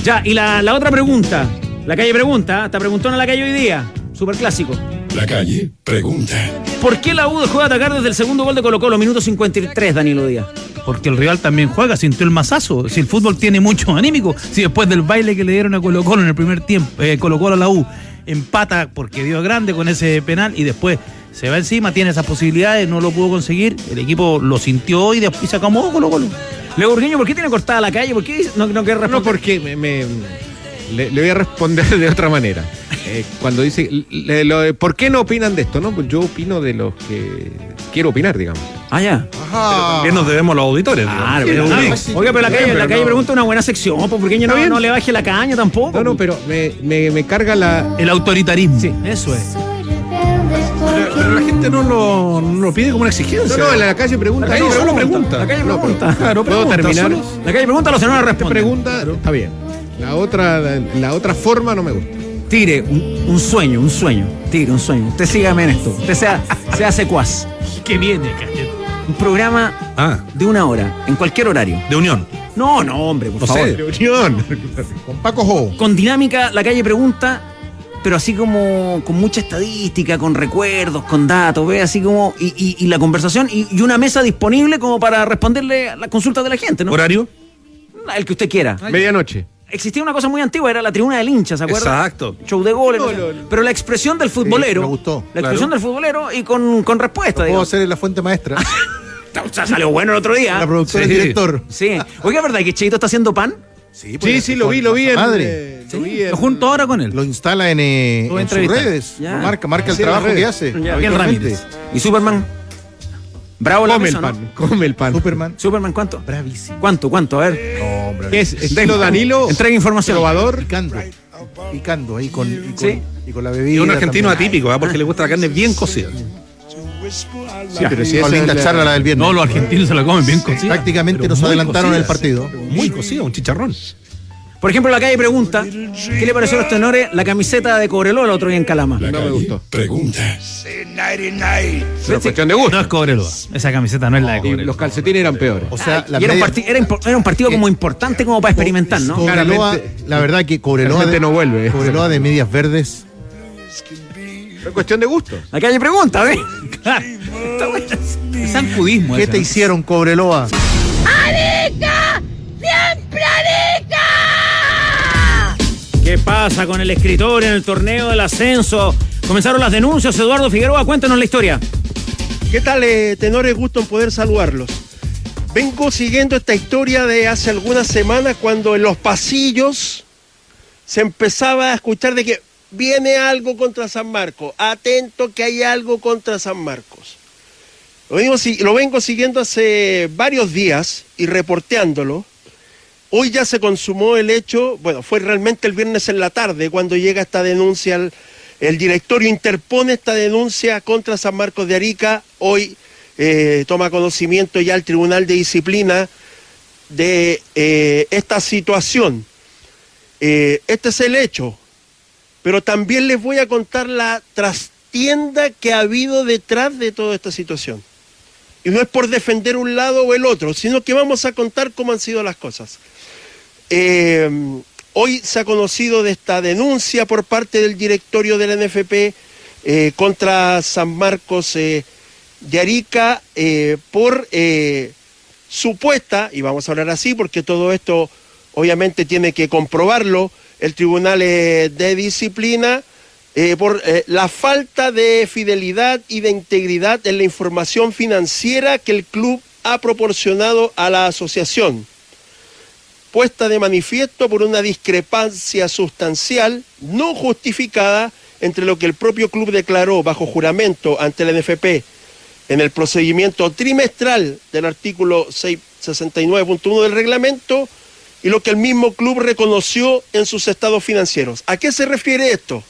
Ya, y la otra pregunta. La Calle Pregunta. Te preguntó en La Calle hoy día. Superclásico. La Calle Pregunta. ¿Por qué la U dejó de atacar desde el segundo gol de Colo-Colo, minuto 53, Danilo Díaz? Porque el rival también juega, sintió el mazazo. Si el fútbol tiene mucho anímico, si después del baile que le dieron a Colo-Colo en el primer tiempo, Colo-Colo a la U empata porque dio grande con ese penal y después se va encima, tiene esas posibilidades, no lo pudo conseguir, el equipo lo sintió y después se acomodó Colo-Colo. Leo Burgueño, ¿por qué tiene cortada La Calle? ¿Por qué no quiere responder? No, porque le voy a responder de otra manera. cuando dice, ¿por qué no opinan de esto? No, pues yo opino de los que quiero opinar, digamos. Ah, ya. Pero también nos debemos a los auditores. Claro, digamos. pero, oiga, pero la calle pregunta una buena sección, porque no le baje la caña tampoco. No, pero me carga el autoritarismo. Sí, eso es. Pero la gente no lo pide como una exigencia. No, la calle pregunta. La calle solo pregunta. La calle pregunta. Claro, ¿puedo terminar? La calle pregunta, los senadores responden. Pregunta, está bien. La otra forma no me gusta. Tire un sueño. Tire un sueño. Usted sígame en esto. Usted sea secuaz. ¿Qué viene, Cayetano? Un programa de 1 hora, en cualquier horario. De unión. No, hombre, por favor. De unión. Con Paco Jo. Con dinámica, la calle pregunta, pero así como con mucha estadística, con recuerdos, con datos, ¿ve? Así como, y la conversación, y una mesa disponible como para responderle a las consultas de la gente, ¿no? ¿Horario? El que usted quiera. Medianoche. Existía una cosa muy antigua, era la tribuna del hincha, ¿se acuerda? Exacto. Show de goles. Pero la expresión del futbolero. Sí, me gustó. La expresión del futbolero y con respuesta, Puedo digamos. ser la fuente maestra. O sea, salió bueno el otro día. La productora y el director. Sí. Oiga, ¿es verdad que Cheito está haciendo pan? Sí, lo vi en... Madre. Lo junto ahora con él. Lo instala en sus redes. Ya. Marca el trabajo que hace. Ya. habitualmente. ¿Y Superman? Bravo la mesa, ¿no? Come el pan. Superman, ¿cuánto? bravísimo. ¿Cuánto? A ver. No, ¿Qué es? Estilo Danilo. Entrega información. Probador. Picando ahí con la Y bebida. un argentino también. atípico, porque le gusta la carne bien cocida. Sí, pero si Con esa linda es charla la del viernes. No, los argentinos se la comen bien cocida. Prácticamente Pero nos muy adelantaron cocida, el partido. Muy cocida, un chicharrón. Por ejemplo, la calle pregunta, ¿qué le pareció a los tenores la camiseta de Cobreloa el otro día en Calama? La calle me gustó. pregunta. Pero cuestión de gusto. No es Cobreloa. Esa camiseta no es la de Y Cobreloa. los calcetines eran peores. O sea, la Y era, media- era un partido como importante como para experimentar, ¿no? Cobreloa, Claramente, la verdad que la Cobreloa gente no vuelve. Cobreloa de medias verdes. Es cuestión de gusto. La calle pregunta, ¿ves? Claro. Es zancudismo. ¿Qué esa, te ¿no? hicieron, Cobreloa? ¿Qué pasa con el escritor en el torneo del ascenso? Comenzaron las denuncias. Eduardo Figueroa, cuéntanos la historia. ¿Qué tal, tenores? Gusto en poder saludarlos. Vengo siguiendo esta historia de hace algunas semanas cuando en los pasillos se empezaba a escuchar de que viene algo contra San Marcos. Atento que hay algo contra San Marcos. Lo vengo siguiendo hace varios días y reporteándolo. Hoy ya se consumó el hecho, bueno, fue realmente el viernes en la tarde cuando llega esta denuncia, el directorio interpone esta denuncia contra San Marcos de Arica. Hoy toma conocimiento ya el Tribunal de Disciplina de esta situación. Este es el hecho, pero también les voy a contar la trastienda que ha habido detrás de toda esta situación. Y no es por defender un lado o el otro, sino que vamos a contar cómo han sido las cosas. Hoy se ha conocido de esta denuncia por parte del directorio del NFP contra San Marcos de Arica por supuesta, y vamos a hablar así porque todo esto obviamente tiene que comprobarlo el Tribunal de Disciplina, por la falta de fidelidad y de integridad en la información financiera que el club ha proporcionado a la asociación, puesta de manifiesto por una discrepancia sustancial no justificada entre lo que el propio club declaró bajo juramento ante el NFP en el procedimiento trimestral del artículo 669.1 del reglamento y lo que el mismo club reconoció en sus estados financieros. ¿A qué se refiere esto?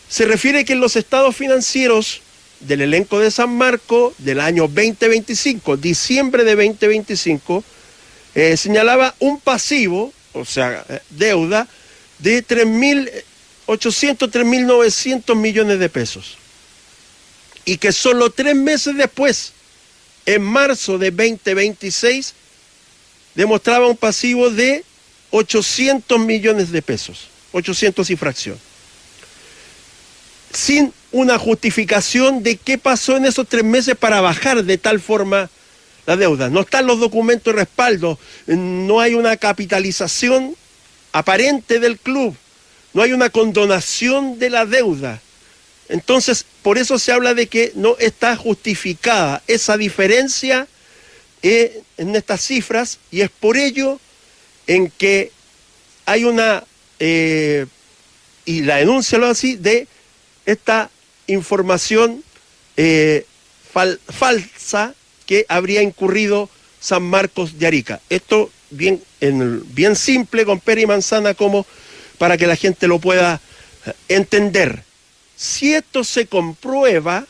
Se refiere que en los estados financieros del elenco de San Marcos del año 2025, diciembre de 2025, señalaba un pasivo, o sea, deuda, de 3.800, 3.900 millones de pesos. Y que solo 3 meses después, en marzo de 2026, demostraba un pasivo de 800 millones de pesos, 800 y fracción. Sin una justificación de qué pasó en esos 3 meses para bajar de tal forma la deuda. No están los documentos de respaldo, no hay una capitalización aparente del club, no hay una condonación de la deuda. Entonces, por eso se habla de que no está justificada esa diferencia en estas cifras, y es por ello en que hay una y la denuncia lo así, de esta información falsa que habría incurrido San Marcos de Arica. Esto bien simple, con pera y manzana, como para que la gente lo pueda entender. Si esto se comprueba,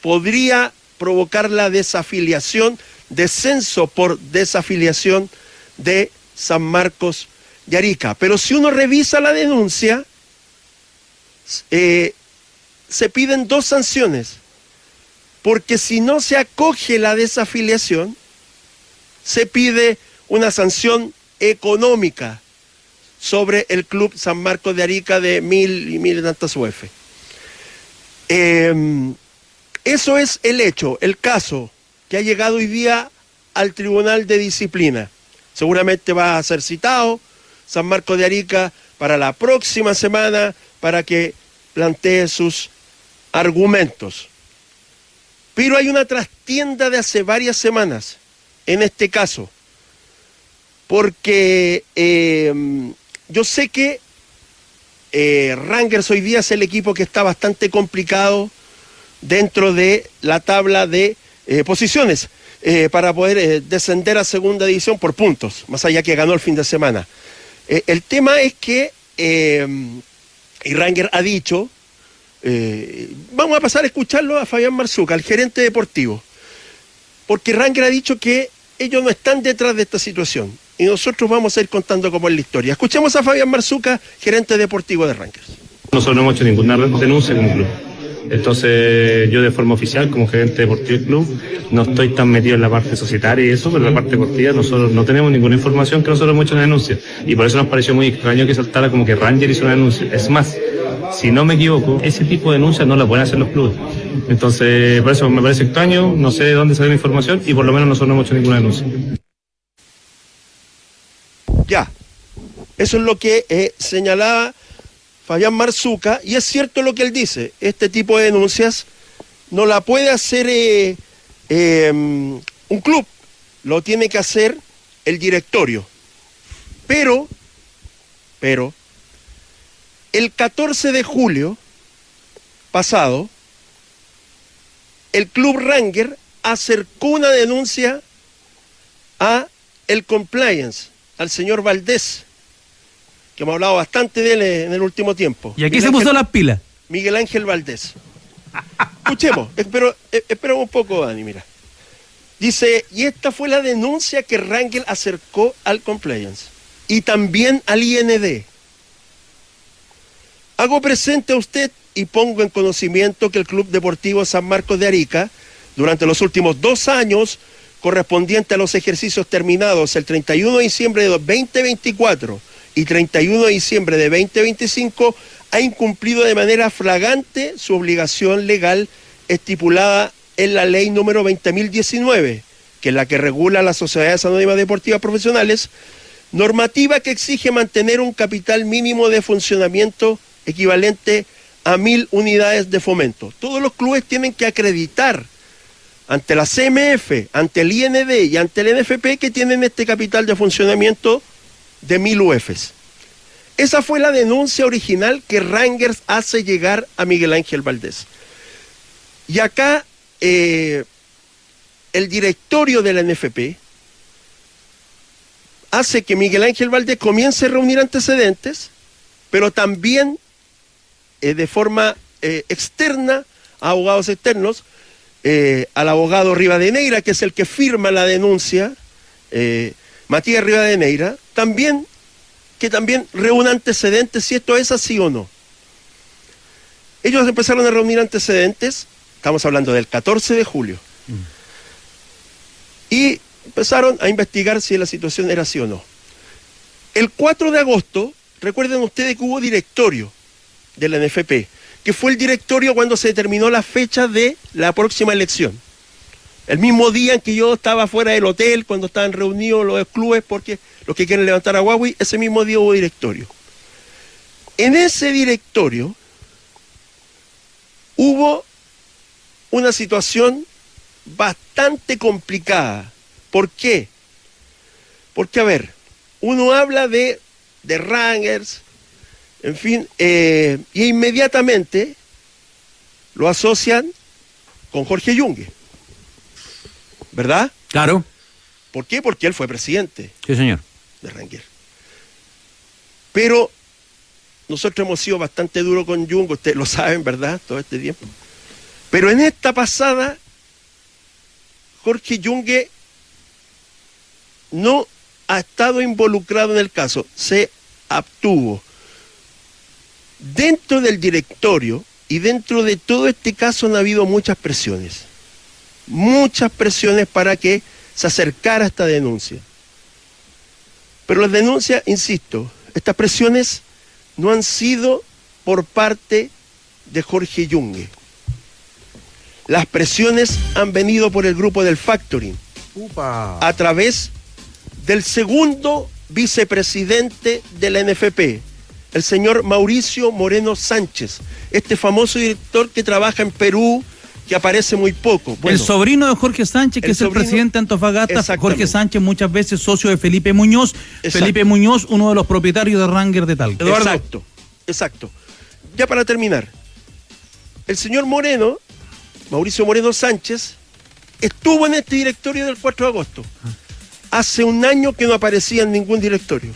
podría provocar la desafiliación, descenso por desafiliación de San Marcos de Arica. Pero si uno revisa la denuncia, se piden 2 sanciones, porque si no se acoge la desafiliación, se pide una sanción económica sobre el club San Marcos de Arica de 1.000 y 1.000 y tantas UF. Eso es el hecho, el caso que ha llegado hoy día al Tribunal de Disciplina. Seguramente va a ser citado San Marcos de Arica para la próxima semana para que plantee sus argumentos. Pero hay una trastienda de hace varias semanas en este caso, porque yo sé que Rangers hoy día es el equipo que está bastante complicado dentro de la tabla de posiciones para poder descender a segunda división por puntos, más allá que ganó el fin de semana. El tema es que y Rangers ha dicho, vamos a pasar a escucharlo a Fabián Marzuca, el gerente deportivo, porque Rangers ha dicho que ellos no están detrás de esta situación y nosotros vamos a ir contando cómo es la historia. Escuchemos a Fabián Marzuca, gerente deportivo de Rangers. Nosotros no hemos hecho ninguna denuncia como club. Entonces yo de forma oficial como gerente deportivo del club no estoy tan metido en la parte societaria y eso, pero en la parte deportiva nosotros no tenemos ninguna información que nosotros hemos hecho una denuncia y por eso nos pareció muy extraño que saltara como que Rangers hizo una denuncia. Es más, si no me equivoco, ese tipo de denuncias no la pueden hacer los clubes. Entonces por eso me parece extraño, no sé de dónde sale la información y por lo menos nosotros no hemos hecho ninguna denuncia. Ya, eso es lo que señalaba Fabián Marzuca, y es cierto lo que él dice, este tipo de denuncias no la puede hacer un club, lo tiene que hacer el directorio. Pero, el 14 de julio pasado, el club Rangers acercó una denuncia a el compliance, al señor Valdés, que hemos hablado bastante de él en el último tiempo. ¿Y aquí se puso las pilas? Miguel Ángel Valdés. Escuchemos, espera un poco, Dani, mira. Dice, y esta fue la denuncia que Rangers acercó al compliance y también al IND. Hago presente a usted y pongo en conocimiento que el Club Deportivo San Marcos de Arica, durante los últimos 2 años, correspondiente a los ejercicios terminados el 31 de diciembre de 2024 y 31 de diciembre de 2025, ha incumplido de manera flagrante su obligación legal estipulada en la ley número 20.019, que es la que regula las sociedades anónimas deportivas profesionales, normativa que exige mantener un capital mínimo de funcionamiento equivalente a 1.000 unidades de fomento. Todos los clubes tienen que acreditar ante la CMF, ante el IND y ante el NFP que tienen este capital de funcionamiento de 1.000 UFs. Esa fue la denuncia original que Rangers hace llegar a Miguel Ángel Valdés. Y acá el directorio de la NFP hace que Miguel Ángel Valdés comience a reunir antecedentes, pero también de forma externa, a abogados externos, al abogado Rivadeneira, que es el que firma la denuncia, Matías Rivadeneira, que también reúne antecedentes si esto es así o no. Ellos empezaron a reunir antecedentes, estamos hablando del 14 de julio, y empezaron a investigar si la situación era así o no. El 4 de agosto, recuerden ustedes que hubo directorio de la NFP, que fue el directorio cuando se determinó la fecha de la próxima elección. El mismo día en que yo estaba fuera del hotel, cuando estaban reunidos los clubes, porque los que quieren levantar a Huawei, ese mismo día hubo directorio. En ese directorio hubo una situación bastante complicada. ¿Por qué? Porque, a ver, uno habla de Rangers, En fin, y inmediatamente lo asocian con Jorge Yungue, ¿verdad? Claro. ¿Por qué? Porque él fue presidente. Sí, señor. De Ranger. Pero nosotros hemos sido bastante duros con Yungue, ustedes lo saben, ¿verdad? Todo este tiempo. Pero en esta pasada, Jorge Yungue no ha estado involucrado en el caso, se abstuvo. Dentro del directorio y dentro de todo este caso han habido muchas presiones para que se acercara esta denuncia. Pero las denuncias, insisto, estas presiones no han sido por parte de Jorge Yungue. Las presiones han venido por el grupo del Factoring, a través del segundo vicepresidente de la NFP, el señor Mauricio Moreno Sánchez, este famoso director que trabaja en Perú, que aparece muy poco. Bueno, el sobrino de Jorge Sánchez, que es el presidente de Antofagasta. Jorge Sánchez, muchas veces socio de Felipe Muñoz. Exacto. Felipe Muñoz, uno de los propietarios de Ranger de Talca. Exacto. Ya para terminar, el señor Moreno, Mauricio Moreno Sánchez, estuvo en este directorio del 4 de agosto. Hace un año que no aparecía en ningún directorio,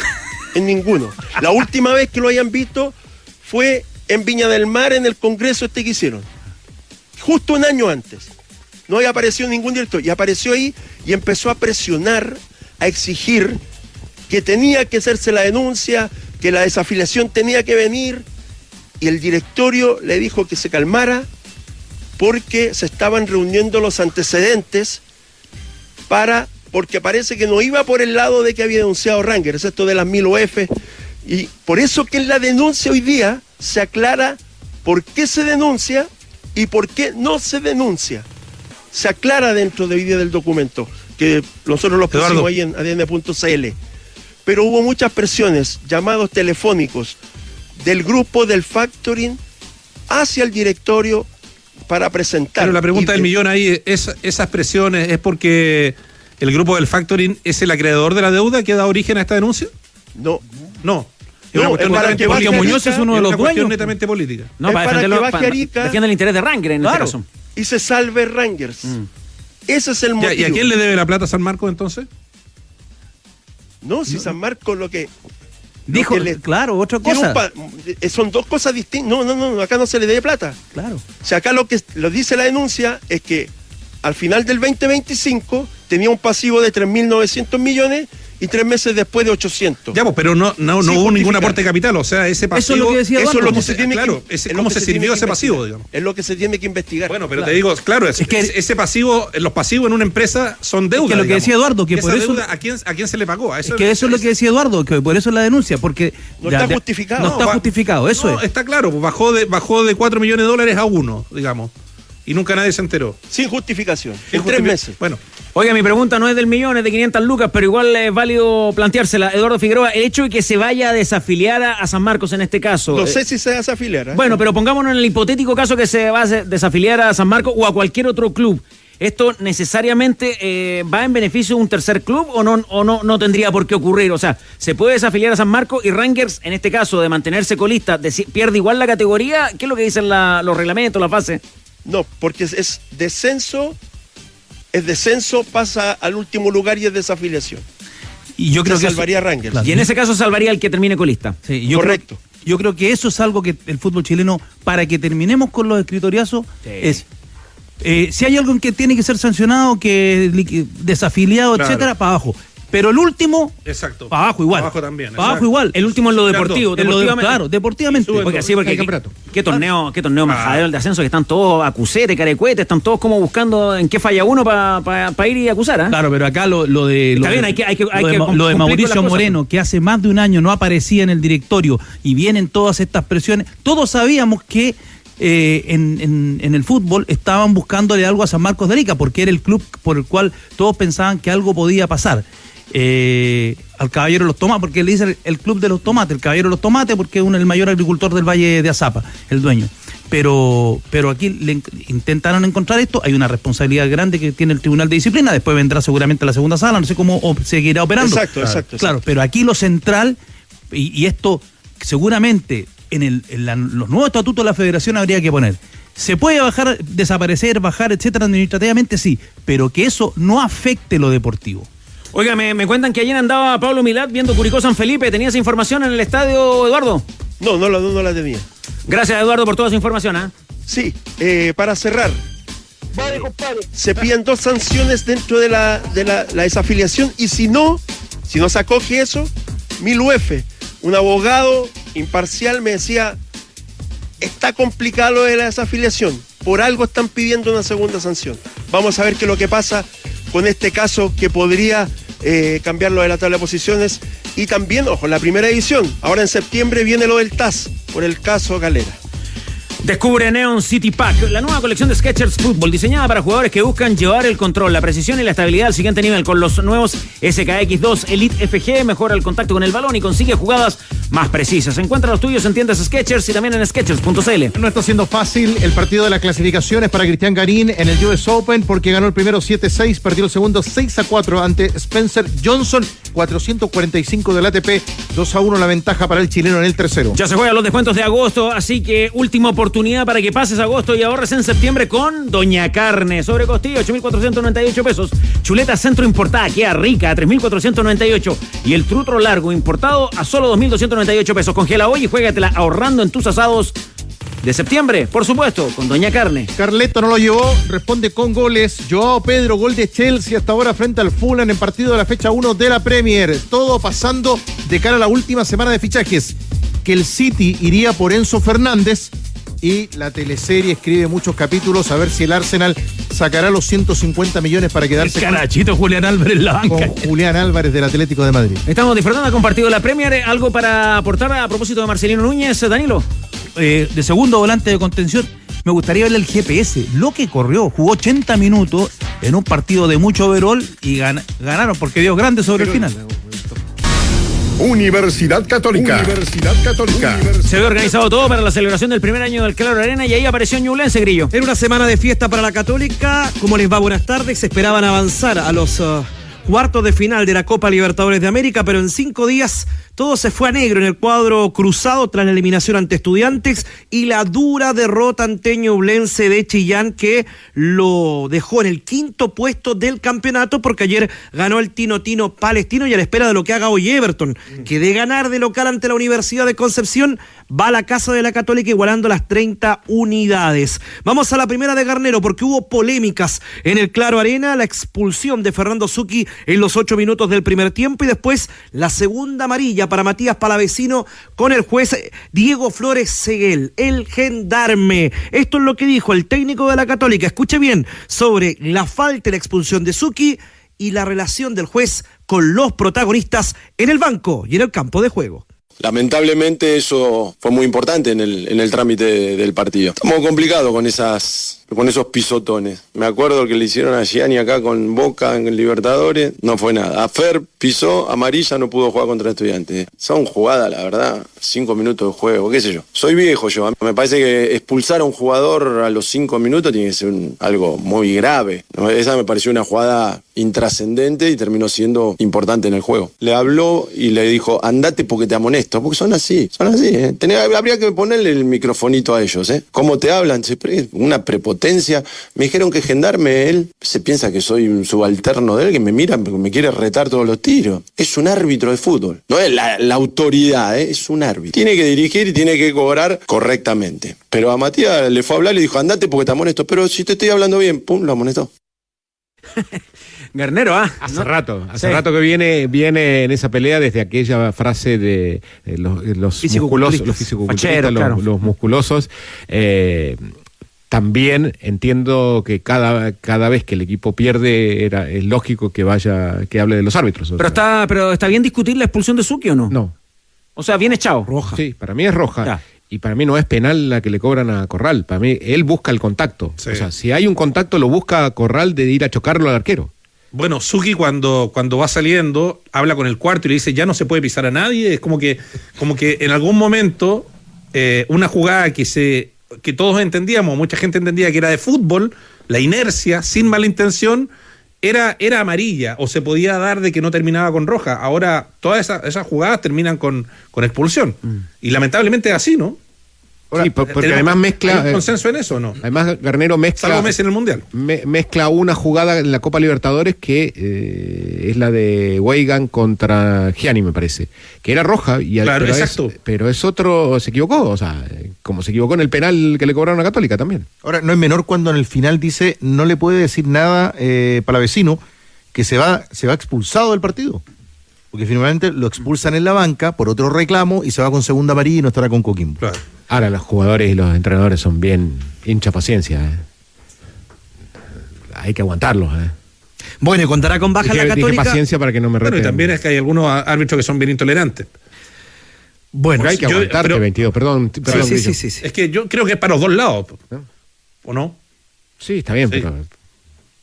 en ninguno. La última vez que lo hayan visto fue en Viña del Mar, en el congreso que hicieron. Justo un año antes. No había aparecido en ningún directorio. Y apareció ahí y empezó a presionar, a exigir que tenía que hacerse la denuncia, que la desafiliación tenía que venir. Y el directorio le dijo que se calmara porque se estaban reuniendo los antecedentes porque parece que no iba por el lado de que había denunciado Ranger, es esto de las 1000 OF. Y por eso que en la denuncia hoy día se aclara por qué se denuncia y por qué no se denuncia. Se aclara dentro de hoy día del documento, que nosotros lo pusimos ahí en adn.cl. Pero hubo muchas presiones, llamados telefónicos del grupo del Factoring hacia el directorio para presentar. Pero la pregunta del millón ahí, esas presiones es porque el grupo del Factoring es el acreedor de la deuda que da origen a esta denuncia. No. Es una cuestión netamente porque Muñoz es uno de los dueños. Netamente política. No, para defender el interés de Ranger en este caso. Y se salve Rangers. Ese es el motivo. ¿Y a quién le debe la plata a San Marcos entonces? No, si San Marcos lo que... Dijo, claro, otra cosa. Son dos cosas distintas. No, acá no se le debe plata. Claro. O sea, acá lo que dice la denuncia es que al final del 2025 tenía un pasivo de 3.900 millones y 3 meses después de 800. Ya, pues, pero no hubo ningún aporte de capital, o sea, ese pasivo... Eso es lo que decía Eduardo. Eso es lo que se tiene ¿cómo se sirvió ese pasivo, digamos? Es lo que se tiene que investigar. Bueno, pero te digo, claro, es que ese pasivo, los pasivos en una empresa son deuda. Es que lo que decía Eduardo, que por eso... Deuda, ¿a quién se le pagó? Eso es lo que decía Eduardo, que por eso es la denuncia, porque... No está justificado. No está justificado, eso es. Está claro, pues bajó de $4 millones a 1, digamos. Y nunca nadie se enteró. Sin justificación. En 3 meses. Bueno. Oiga, mi pregunta no es del millón, es de 500 lucas, pero igual es válido planteársela. Eduardo Figueroa, el hecho de que se vaya a desafiliar a San Marcos en este caso... No sé si se desafiliará. Bueno, pero pongámonos en el hipotético caso que se va a desafiliar a San Marcos o a cualquier otro club. ¿Esto necesariamente va en beneficio de un tercer club o no tendría por qué ocurrir? O sea, ¿se puede desafiliar a San Marcos y Rangers, en este caso, de mantenerse colista, pierde igual la categoría? ¿Qué es lo que dicen los reglamentos, la fase? No, porque es descenso, pasa al último lugar y es desafiliación. Y yo creo que salvaría a Rangers. Claro. Y en ese caso salvaría el que termine colista. Sí, correcto. Yo creo que eso es algo que el fútbol chileno, para que terminemos con los escritoriazos, es... si hay algo que tiene que ser sancionado, que desafiliado, etcétera, para abajo. Pero el último, exacto, para abajo igual. Para abajo también. Para abajo igual. El último en lo deportivo. Claro, deportivamente. Porque sí, porque qué torneo majadero el de ascenso, que están todos acusete, carecuete, están todos como buscando en qué falla uno para ir y acusar. ¿Eh? Claro, pero acá lo de Mauricio Moreno, que hace más de un año no aparecía en el directorio y vienen todas estas presiones, todos sabíamos que en el fútbol estaban buscándole algo a San Marcos de Arica, porque era el club por el cual todos pensaban que algo podía pasar. Al Caballero de los Tomates, porque le dicen el club de los tomates, el Caballero de los Tomates, porque es el mayor agricultor del Valle de Azapa, el dueño. Pero aquí le intentaron encontrar esto. Hay una responsabilidad grande que tiene el Tribunal de Disciplina, después vendrá seguramente a la segunda sala, no sé cómo seguirá operando. Exacto. Claro, pero aquí lo central, y esto seguramente los nuevos estatutos de la federación habría que poner. Se puede bajar, desaparecer, bajar, etcétera, administrativamente sí, pero que eso no afecte lo deportivo. Oiga, me cuentan que ayer andaba Pablo Milat viendo Curicó San Felipe. ¿Tenía esa información en el estadio, Eduardo? No la tenía. Gracias, Eduardo, por toda esa información, ¿ah? Sí, para cerrar. Se piden 2 sanciones dentro de la desafiliación y si no se acoge eso, 1000 UF. Un abogado imparcial me decía, está complicado lo de la desafiliación, por algo están pidiendo una segunda sanción. Vamos a ver qué es lo que pasa con este caso que podría cambiar lo de la tabla de posiciones y también, ojo, la primera edición. Ahora en septiembre viene lo del TAS por el caso Galera. Descubre Neon City Pack, la nueva colección de Skechers Fútbol, diseñada para jugadores que buscan llevar el control, la precisión y la estabilidad al siguiente nivel. Con los nuevos SKX2 Elite FG, mejora el contacto con el balón y consigue jugadas más precisas. Encuentra los tuyos en tiendas Skechers y también en Skechers.cl. No está siendo fácil el partido de las clasificaciones para Cristian Garín en el US Open, porque ganó el primero 7-6, perdió el segundo 6-4 ante Spencer Johnson, 445 del ATP, 2-1 la ventaja para el chileno en el tercero. Ya se juegan los descuentos de agosto, así que última oportunidad para que pases agosto y ahorres en septiembre con Doña Carne. Sobre costilla, 8.498 pesos. Chuleta centro importada, queda rica, a 3.498. Y el trutro largo importado a solo 2.298 pesos. Congela hoy y juégatela ahorrando en tus asados de septiembre, por supuesto, con Doña Carne. Carleto no lo llevó, responde con goles. Joao Pedro, gol de Chelsea hasta ahora frente al Fulham en partido de la fecha 1 de la Premier. Todo pasando de cara a la última semana de fichajes. Que el City iría por Enzo Fernández y la teleserie escribe muchos capítulos a ver si el Arsenal sacará los 150 millones para quedarse el carachito Julián Álvarez en la banca. Con Julián Álvarez del Atlético de Madrid. Estamos disfrutando, compartido la Premier. ¿Algo para aportar a propósito de Marcelino Núñez, Danilo? De segundo volante de contención, me gustaría verle el GPS, lo que corrió, jugó 80 minutos en un partido de mucho overall y ganaron porque dio grande sobre el final. Universidad Católica. Se había organizado todo para la celebración del primer año del Claro Arena y ahí apareció Ñublense, Grillo. Era una semana de fiesta para la Católica. ¿Cómo les va? Buenas tardes. Se esperaban avanzar a los cuartos de final de la Copa Libertadores de América, pero en 5 días todo se fue a negro en el cuadro cruzado tras la eliminación ante Estudiantes y la dura derrota ante Ñublense de Chillán, que lo dejó en el 5º puesto del campeonato, porque ayer ganó el Tino Palestino y a la espera de lo que haga hoy Everton, que de ganar de local ante la Universidad de Concepción va a la casa de la Católica igualando las 30 unidades. Vamos a la primera de Garnero, porque hubo polémicas en el Claro Arena, la expulsión de Fernando Zucchi en los 8 minutos del primer tiempo y después la segunda amarilla para Matías Palavecino con el juez Diego Flores Seguel, el gendarme. Esto es lo que dijo el técnico de la Católica, escuche bien, sobre la falta y la expulsión de Zucchi y la relación del juez con los protagonistas en el banco y en el campo de juego. Lamentablemente eso fue muy importante en el trámite del partido. Estamos complicados con esos pisotones. Me acuerdo que le hicieron a Gianni acá con Boca en el Libertadores, no fue nada. A Fer pisó, amarilla, no pudo jugar contra Estudiantes. Son jugadas, la verdad, 5 minutos de juego, qué sé yo. Soy viejo yo, me parece que expulsar a un jugador a los 5 minutos tiene que ser algo muy grave, ¿no? Esa me pareció una jugada intrascendente y terminó siendo importante en el juego. Le habló y le dijo, andate porque te amonesto, porque son así, ¿eh? Habría que ponerle el microfonito a ellos, ¿eh? ¿Cómo te hablan? Una prepotencia. Me dijeron que gendarme, él se piensa que soy un subalterno de él, que me mira porque me quiere retar todos los tiros. Es un árbitro de fútbol, no es la autoridad, ¿eh? Es un árbitro. Tiene que dirigir y tiene que cobrar correctamente. Pero a Matías le fue a hablar y le dijo, andate porque te amonesto, pero si te estoy hablando bien, pum, lo amonestó. Garnero, Hace rato que viene en esa pelea desde aquella frase de los fisicoculturistas, los musculosos. También entiendo que cada vez que el equipo pierde es lógico que hable de los árbitros. Pero está bien discutir la expulsión de Zucchi, ¿o no? No. O sea, bien echado. Roja. Sí, para mí es roja. Ya. Y para mí no es penal la que le cobran a Corral. Para mí, él busca el contacto. Sí. O sea, si hay un contacto, lo busca Corral de ir a chocarlo al arquero. Bueno, Zucchi cuando va saliendo, habla con el cuarto y le dice, ya no se puede pisar a nadie. Es como que en algún momento, una jugada que todos entendíamos, mucha gente entendía que era de fútbol, la inercia, sin mala intención, era amarilla, o se podía dar de que no terminaba con roja. Ahora todas esas jugadas terminan con expulsión. Y lamentablemente es así, ¿no? Sí, porque además mezcla. ¿Hay un consenso en eso o no? Además, Garnero mezcla. Salvo Messi en el Mundial. Mezcla una jugada en la Copa Libertadores que es la de Weigan contra Gianni, me parece. Que era roja, Claro, exacto. Pero es otro. Se equivocó, o sea, como se equivocó en el penal que le cobraron a Católica también. Ahora, no es menor cuando en el final dice no le puede decir nada Palavecino, que se va expulsado del partido. Porque finalmente lo expulsan en la banca por otro reclamo y se va con segunda amarilla y no estará con Coquimbo. Claro. Ahora los jugadores y los entrenadores son bien hincha paciencia. Hay que aguantarlos. Bueno, y contará con baja la Católica. Dije paciencia para que no me reten. Bueno, y también es que hay algunos árbitros que son bien intolerantes. Bueno, pero hay que aguantarte, 22. Perdón, sí. Es que yo creo que es para los dos lados. ¿O no? Sí, está bien, pero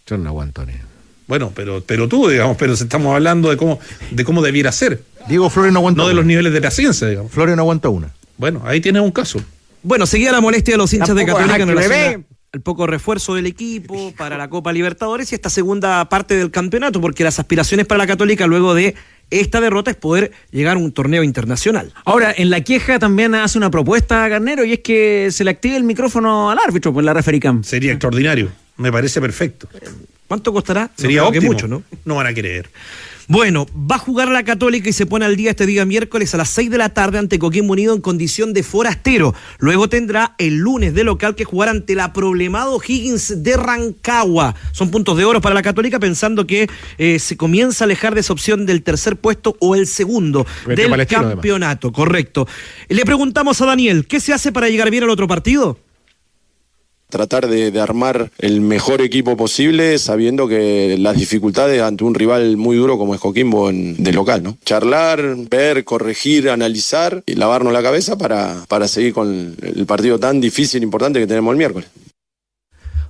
yo no aguanto. Bueno, pero tú, digamos, pero estamos hablando de cómo debiera ser. Diego Flores no aguanta. No de los niveles de paciencia, digamos. Flores no aguanta una. Bueno, ahí tienes un caso. Bueno, seguía la molestia de los hinchas de Católica en relación bebé. al poco refuerzo del equipo para la Copa Libertadores y esta segunda parte del campeonato, porque las aspiraciones para la Católica luego de esta derrota es poder llegar a un torneo internacional. Ahora, en la queja también hace una propuesta a Garnero y es que se le active el micrófono al árbitro, pues la refericam. Sería extraordinario. Me parece perfecto. ¿Cuánto costará? Sería no óptimo. que mucho, ¿no? No van a querer. Bueno, va a jugar la Católica y se pone al día este día miércoles a las 6 de la tarde ante Coquimbo Unido en condición de forastero. Luego tendrá el lunes de local que jugar ante el aproblemado Higgins de Rancagua. Son puntos de oro para la Católica pensando que se comienza a alejar de esa opción del tercer puesto o el segundo del campeonato. Además. Correcto. Le preguntamos a Daniel, ¿qué se hace para llegar bien al otro partido? Tratar de armar el mejor equipo posible sabiendo que las dificultades ante un rival muy duro como es Coquimbo de local, ¿no? Charlar, ver, corregir, analizar y lavarnos la cabeza para seguir con el partido tan difícil e importante que tenemos el miércoles.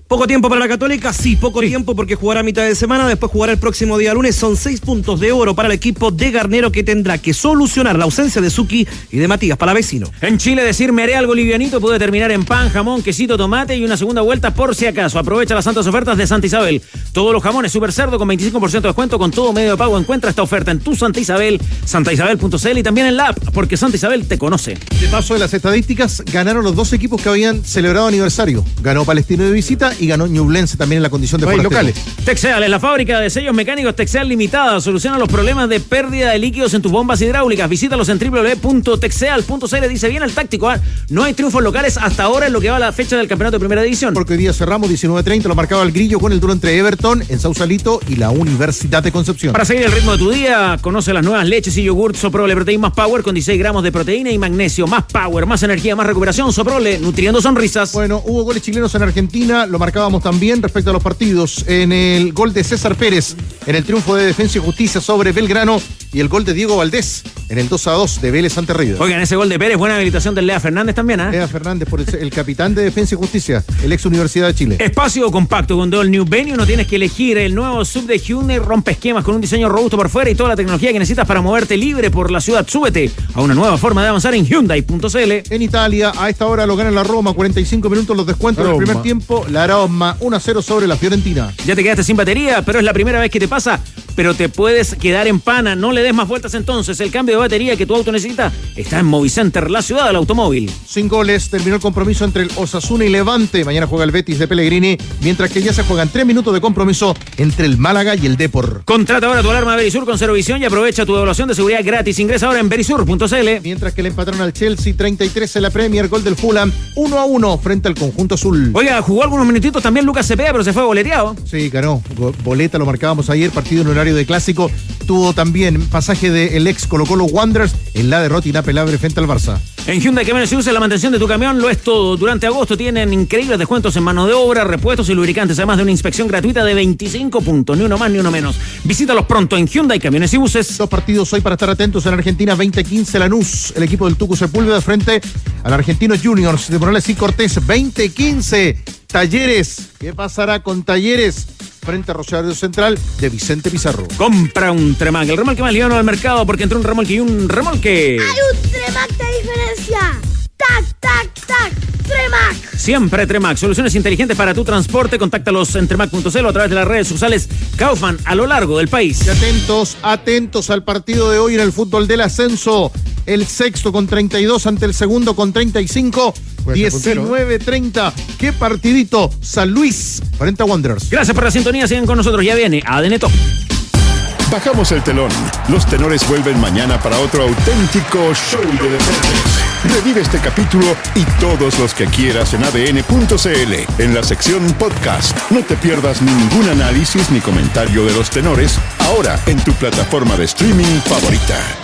¿Poco tiempo para la Católica? Sí, poco tiempo porque jugará a mitad de semana, después jugará el próximo día lunes. Son 6 puntos de oro para el equipo de Garnero que tendrá que solucionar la ausencia de Suki y de Matías Palavecino. En Chile decir me haré algo livianito puede terminar en pan, jamón, quesito, tomate y una segunda vuelta por si acaso. Aprovecha las santas ofertas de Santa Isabel. Todos los jamones super cerdo con 25% de descuento con todo medio de pago. Encuentra esta oferta en tu Santa Isabel, santaisabel.cl y también en la app, porque Santa Isabel te conoce. De paso de las estadísticas, ganaron los dos equipos que habían celebrado aniversario. Ganó Palestino de visita y ganó Ñublense también en la condición de forastero. Locales. Texeal es la fábrica de sellos mecánicos Texeal Limitada. Soluciona los problemas de pérdida de líquidos en tus bombas hidráulicas. Visítalos en www.texeal.cl. Dice bien el táctico. No hay triunfos locales hasta ahora en lo que va a la fecha del campeonato de primera división. Porque hoy día cerramos 19:30, lo marcaba el Grillo con el duelo entre Everton en Sausalito y la Universidad de Concepción. Para seguir el ritmo de tu día, conoce las nuevas leches y yogurt Soprole Protein más Power con 16 gramos de proteína y magnesio. Más power, más energía, más recuperación. Soprole, nutriendo sonrisas. Bueno, hubo goles chilenos en Argentina, lo marcábamos también respecto a los partidos. En el gol de César Pérez, en el triunfo de Defensa y Justicia sobre Belgrano, y el gol de Diego Valdés en el 2-2 de Vélez ante Río. Oigan, ese gol de Pérez, buena habilitación del Lea Fernández también, ¿eh? Lea Fernández, por el capitán de Defensa y Justicia, el ex Universidad de Chile. Espacio compacto con All New Venue, no tienes que elegir el nuevo sub de Hyundai, rompe esquemas con un diseño robusto por fuera y toda la tecnología que necesitas para moverte libre por la ciudad. Súbete a una nueva forma de avanzar en Hyundai.cl. En Italia, a esta hora lo gana la Roma, 45 minutos los descuentos del primer tiempo, la Roma 1-0 sobre la Fiorentina. Ya te quedaste sin batería, pero es la primera vez que te pasa, pero te puedes quedar en pana, no le des más vueltas entonces, el cambio de batería que tu auto necesita está en Movicenter, la ciudad del automóvil. Sin goles, terminó el compromiso entre el Osasuna y Levante, mañana juega el Betis de Pellegrini, mientras que ya se juegan 3 minutos de compromiso entre el Málaga y el Depor. Contrata ahora tu alarma Verisur con Cerovisión y aprovecha tu evaluación de seguridad gratis, ingresa ahora en verisur.cl. Mientras que le empataron al Chelsea 33 en la Premier, gol del Fulham 1-1 frente al conjunto azul. Oiga, jugó algunos minutitos también Lucas Cepeda, pero se fue boleteado. Sí, ganó. Boleta, lo marcábamos ayer, partido en horario de clásico. Tuvo también pasaje del ex Colo-Colo Wanderers en la derrota inapelable frente al Barça. En Hyundai Camiones y Buses la mantención de tu camión lo es todo. Durante agosto tienen increíbles descuentos en mano de obra, repuestos y lubricantes, además de una inspección gratuita de 25 puntos, ni uno más ni uno menos. Visítalos pronto en Hyundai Camiones y Buses. Dos partidos hoy para estar atentos en Argentina, 20-15 Lanús, el equipo del Tucu Sepúlveda frente al Argentinos Juniors de Morales y Cortés, 20-15 Talleres. ¿Qué pasará con Talleres frente a Rosario Central de Vicente Pizarro? Compra un Tremac, el remolque más liviano al mercado porque entre un remolque y un remolque. Hay un Tremac de diferencia. ¡Tac, tac, tac! ¡Tremac! Siempre Tremac, soluciones inteligentes para tu transporte. Contáctalos en tremac.cl o a través de las redes sociales Kaufman a lo largo del país. Y atentos al partido de hoy en el fútbol del ascenso. el sexto con 32 ante el segundo con 35. 19-30. Qué partidito. San Luis frente a Wanderers. Gracias por la sintonía. Sigan con nosotros. Ya viene ADN Top. Bajamos el telón. Los tenores vuelven mañana para otro auténtico show de deportes. Revive este capítulo y todos los que quieras en adn.cl, en la sección podcast. No te pierdas ningún análisis ni comentario de los tenores, ahora en tu plataforma de streaming favorita.